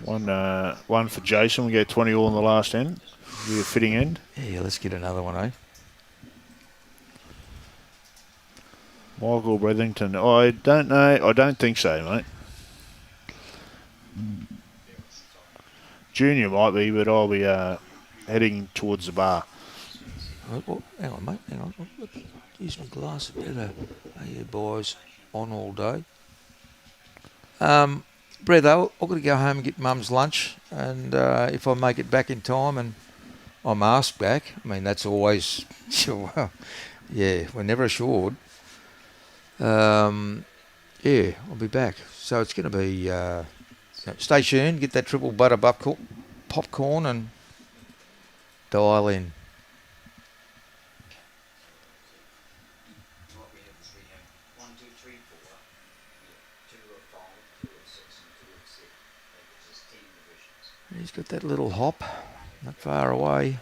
One for Jason. We go 20 all in the last end. Be a fitting end. Yeah, let's get another one, eh? Michael Brethington. I don't know. I don't think so, mate. Junior might be, but I'll be heading towards the bar. Oh, hang on, mate. Hang on. Use my glass a bit. Are you boys on all day? Brett, though, I've got to go home and get Mum's lunch, and if I make it back in time and I'm asked back, I mean, that's always, well, yeah, we're never assured. Yeah, I'll be back. So it's going to be, stay tuned, get that triple butter popcorn and dial in. What we have is we have 1, 2, 3, 4, 2 of 5, 2 of 6, and 2 of 6. That gives us 10 divisions. He's got that little hop, not far away.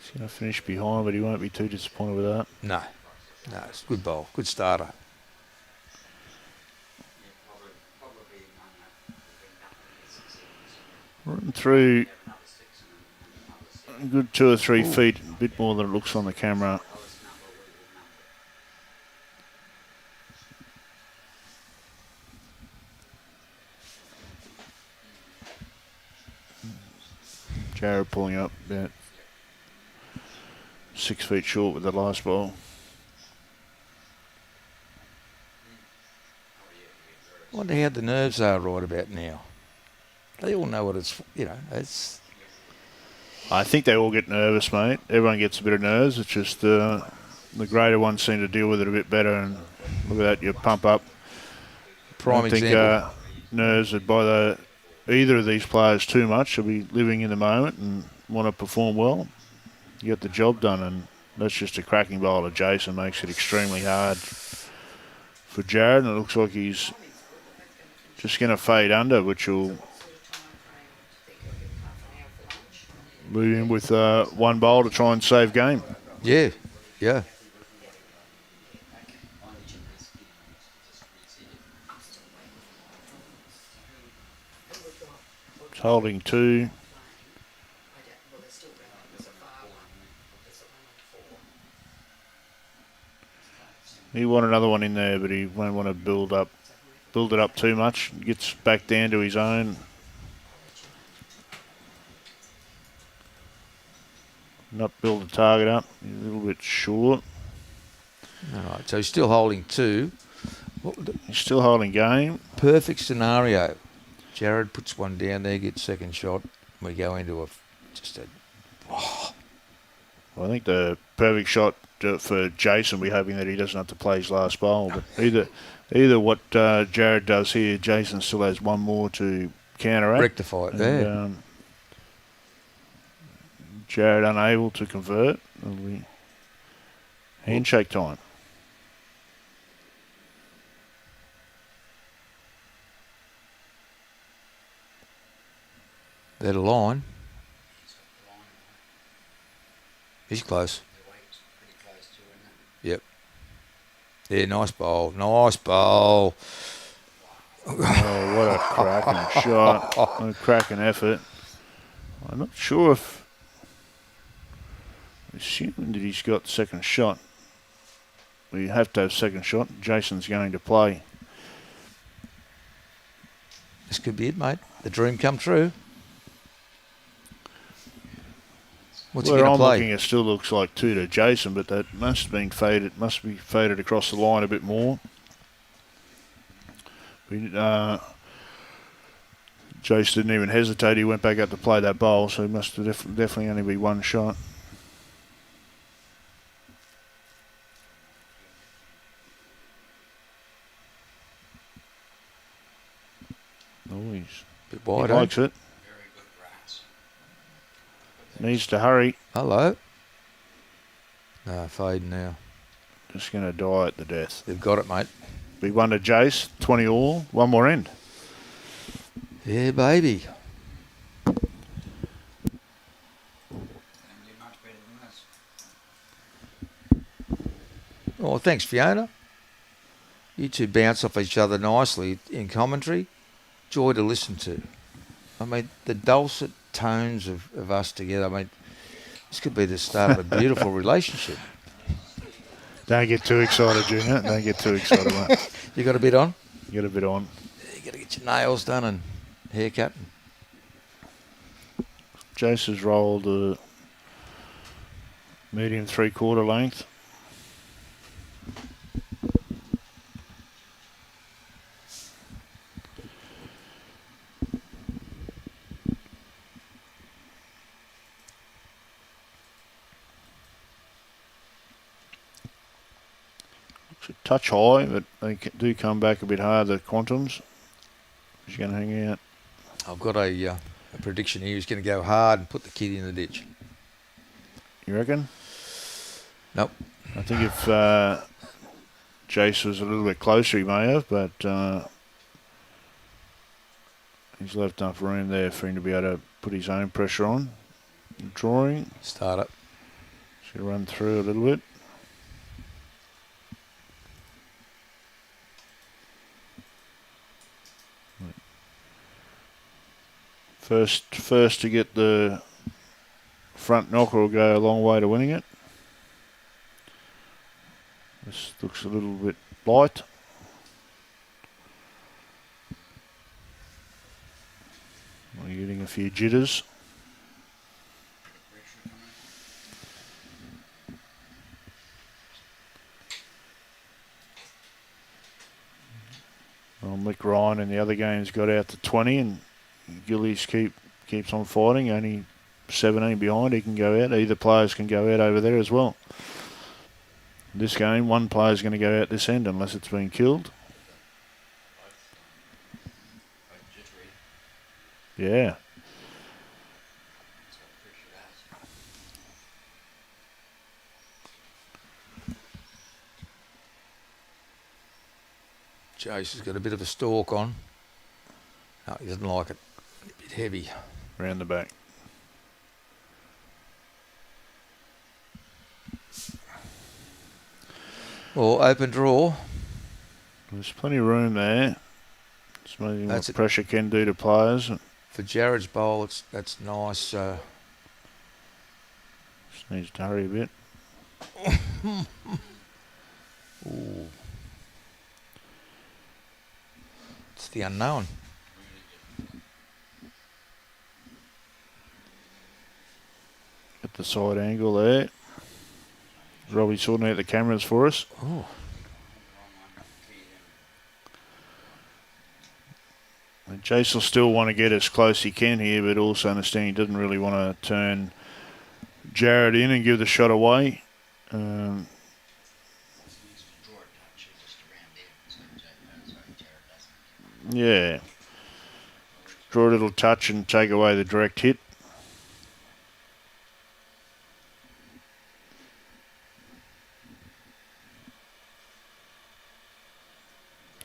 He's going to finish behind, but he won't be too disappointed with that. No, it's a good bowl, good starter. Running through a good 2 or 3 feet, a bit more than it looks on the camera. Jarryd pulling up about 6 feet short with the last ball. I wonder how the nerves are right about now. They all know what it's, it's... I think they all get nervous, mate. Everyone gets a bit of nerves. It's just the greater ones seem to deal with it a bit better. And look at that, you pump up. Prime I think example. nerves would bother either of these players too much. They'll be living in the moment and want to perform well. You get the job done, and that's just a cracking bowler. Jason makes it extremely hard for Jarryd, and it looks like he's just going to fade under, which will leave him with one bowl to try and save game. Yeah. It's holding 2. He want another one in there, but he won't want to build it up too much. Gets back down to his own. Not build the target up. He's a little bit short. All right, so he's still holding 2. He's still holding game. Perfect scenario. Jarryd puts one down there, gets second shot. We go into Well, I think the perfect shot for Jason, we're hoping that he doesn't have to play his last bowl. But either what Jarryd does here, Jason still has one more to counteract. rectify it there. And, Jarryd unable to convert. It'll be handshake time. That line. He's close. Yep. Yeah, nice bowl. Nice bowl. Oh, what a cracking shot. What a cracking effort. I'm not sure if... Assuming that he's got second shot. We have to have second shot. Jason's going to play. This could be it, mate. The dream come true. What's he Where going I'm to play? looking, it still looks like 2 to Jason, but that must have been faded. Must be faded across the line a bit more. Jace didn't even hesitate. He went back out to play that bowl, so it must have definitely only be one shot. Oh, he's Bit wide, he likes it. Very good grass. Needs to hurry. Hello. No, fading now. Just going to die at the death. They've got it, mate. Be 1 to Jace, 20 all, one more end. Yeah, baby. And you're much better than this. Oh, thanks, Fiona. You two bounce off each other nicely in commentary. Joy to listen to. I mean, the dulcet tones of us together. I mean, this could be the start of a beautiful relationship. Don't get too excited, Junior. Don't get too excited, mate. You got a bit on? Get a bit on. You got to get your nails done and haircut. Jace has rolled a medium 3/4 length. Looks a touch high, but they do come back a bit hard, the Quantums. He's going to hang out. I've got a prediction here. He's going to go hard and put the kid in the ditch. You reckon? Nope. I think if Jace was a little bit closer, he may have, but he's left enough room there for him to be able to put his own pressure on. Drawing. Start it. Should run through a little bit. First to get the front knocker will go a long way to winning it. This looks a little bit light. We're getting a few jitters. Well, Mick Ryan in the other games got out to 20 and Gillies keeps on fighting, only 17 behind. He can go out. Either players can go out over there as well. This game, one player's going to go out this end unless it's been killed. Yeah. Jace has got a bit of a stalk on. No, he doesn't like it. A bit heavy. Round the back. Well, open draw. There's plenty of room there. It's amazing That's what pressure can do to players. For Jarryd's bowl, that's nice. Just needs to hurry a bit. Ooh. It's the unknown. At the side angle there. Robbie's sorting out the cameras for us. Oh. And Jace will still want to get as close as he can here, but also understand he doesn't really want to turn Jarryd in and give the shot away. Yeah. Draw a little touch and take away the direct hit.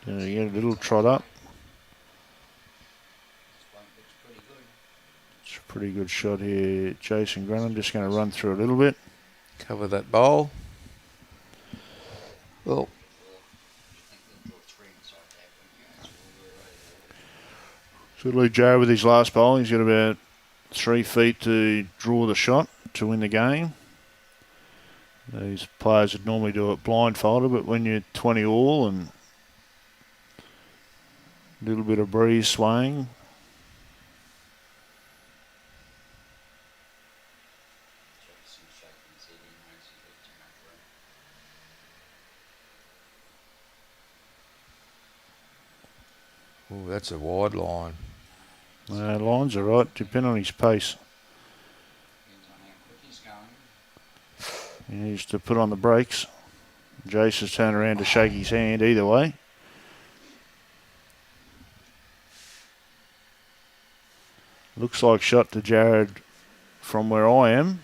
You get a little trot up. It's a pretty good shot here. Jason Grundon just going to run through a little bit. Cover that bowl. Well, so Luke Jarryd with his last bowl, he's got about 3 feet to draw the shot to win the game. These players would normally do it blindfolded, but when you're 20 all and a little bit of breeze swaying. oh, that's a wide line. Lines are right, depending on his pace. He needs to put on the brakes. Jace has turned around to shake his hand either way. Looks like shot to Jarryd from where I am,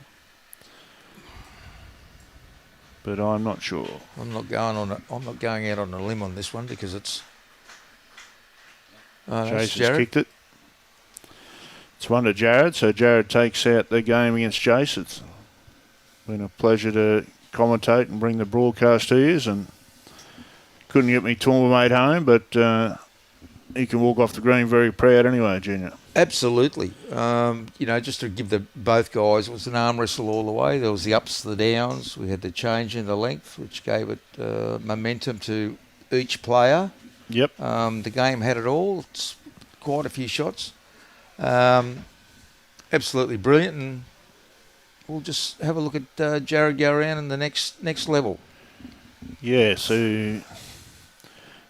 but I'm not sure. I'm not going out on a limb on this one because it's. Jace has kicked it. It's one to Jarryd, so Jarryd takes out the game against Jace. It's been a pleasure to commentate and bring the broadcast to you, and couldn't get me Toowoomba mate home, but he can walk off the green very proud anyway, Junior. Absolutely. Just to give both guys, it was an arm wrestle all the way. There was the ups, the downs. We had the change in the length, which gave it momentum to each player. Yep. The game had it all. It's quite a few shots. And absolutely brilliant, and we'll just have a look at Jarryd go around in the next level. Yeah, so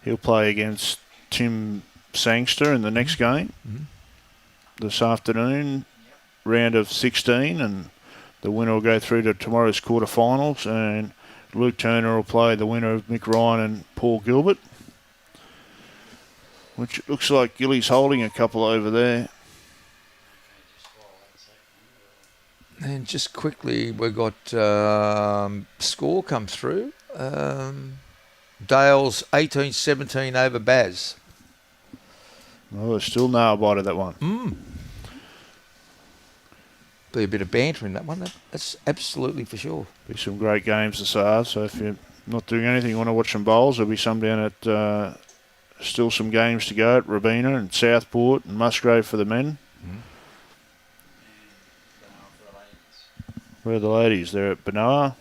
he'll play against Tim Sangster in the next game this afternoon, round of 16, and the winner will go through to tomorrow's quarterfinals, and Luke Turner will play the winner of Mick Ryan and Paul Gilbert, which looks like Gilly's holding a couple over there. And just quickly, we've got score come through. Dale's 18-17 over Baz. Oh, there's still no bite of that one. Be a bit of banter in that one. That's absolutely for sure. Be some great games this half. So if you're not doing anything, you want to watch some bowls, there'll be some down at still some games to go at Robina and Southport and Musgrave for the men. Where are the ladies? They're at Benoa.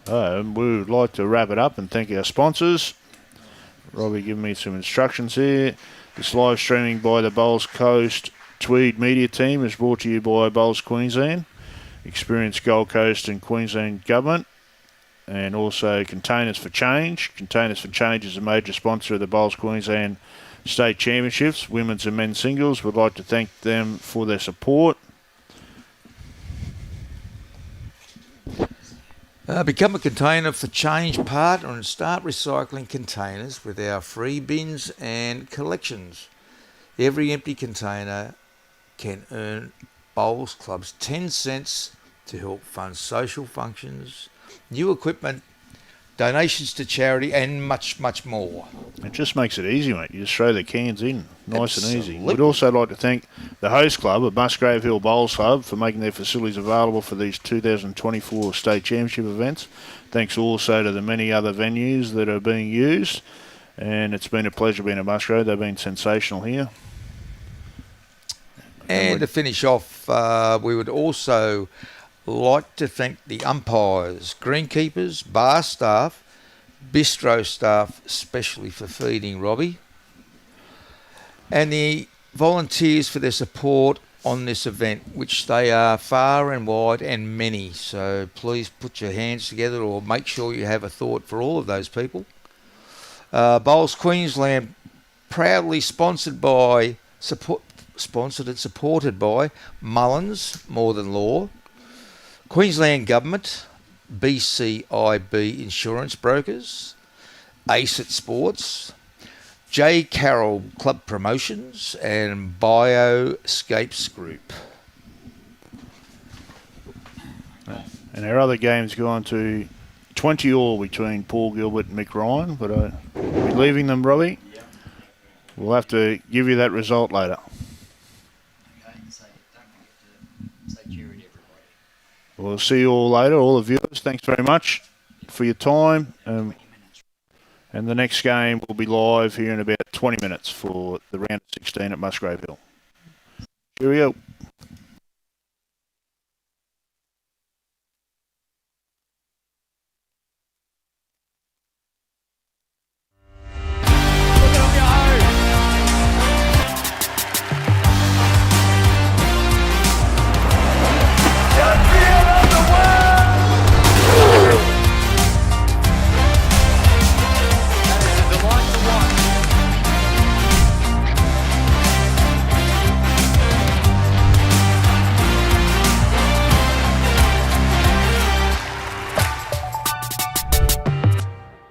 And we would like to wrap it up and thank our sponsors. Robbie giving me some instructions here. This live streaming by the Bowls Coast Tweed Media Team is brought to you by Bowls Queensland, Experience Gold Coast and Queensland Government, and also Containers for Change. Containers for Change is a major sponsor of the Bowls Queensland State Championships, women's and men's singles. Would like to thank them for their support. Become a Container for Change partner and start recycling containers with our free bins and collections. Every empty container can earn Bowls Club's 10 cents to help fund social functions, new equipment, donations to charity, and much, much more. It just makes it easy, mate. You just throw the cans in, nice and easy. Absolutely. We'd also like to thank the host club at Musgrave Hill Bowls Club for making their facilities available for these 2024 State Championship events. Thanks also to the many other venues that are being used. And it's been a pleasure being at Musgrave. They've been sensational here. And to finish off, we would also like to thank the umpires, greenkeepers, bar staff, bistro staff, especially for feeding Robbie, and the volunteers for their support on this event, which they are far and wide and many. So please put your hands together or make sure you have a thought for all of those people. Bowls Queensland, proudly sponsored and supported by Mullins, More Than Law, Queensland Government, BCIB Insurance Brokers, ACET Sports, J. Carroll Club Promotions, and Bioscapes Group. And our other games go on to 20 all between Paul Gilbert and Mick Ryan, but we're leaving them, Robbie. Yep. We'll have to give you that result later. Okay, so don't forget to say Jarryd, everybody. We'll see you all later, all the viewers. Thanks very much for your time. 20 minutes. And the next game will be live here in about 20 minutes for the round of 16 at Musgrave Hill. Cheerio.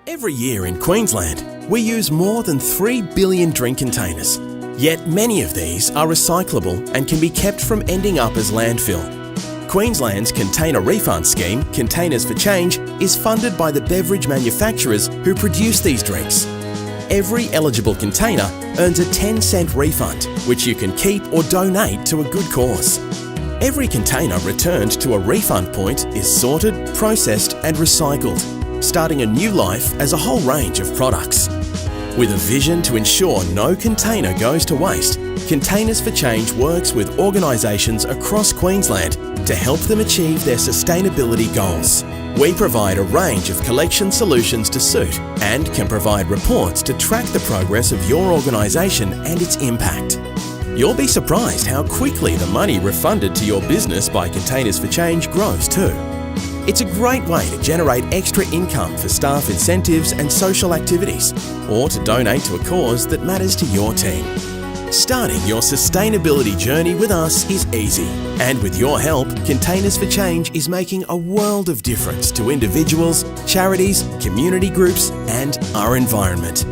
Every year in Queensland, we use more than 3 billion drink containers. Yet many of these are recyclable and can be kept from ending up as landfill. Queensland's container refund scheme, Containers for Change, is funded by the beverage manufacturers who produce these drinks. Every eligible container earns a 10-cent refund, which you can keep or donate to a good cause. Every container returned to a refund point is sorted, processed and recycled, starting a new life as a whole range of products. With a vision to ensure no container goes to waste, Containers for Change works with organisations across Queensland to help them achieve their sustainability goals. We provide a range of collection solutions to suit and can provide reports to track the progress of your organisation and its impact. You'll be surprised how quickly the money refunded to your business by Containers for Change grows too. It's a great way to generate extra income for staff incentives and social activities, or to donate to a cause that matters to your team. Starting your sustainability journey with us is easy, and with your help, Containers for Change is making a world of difference to individuals, charities, community groups, and our environment.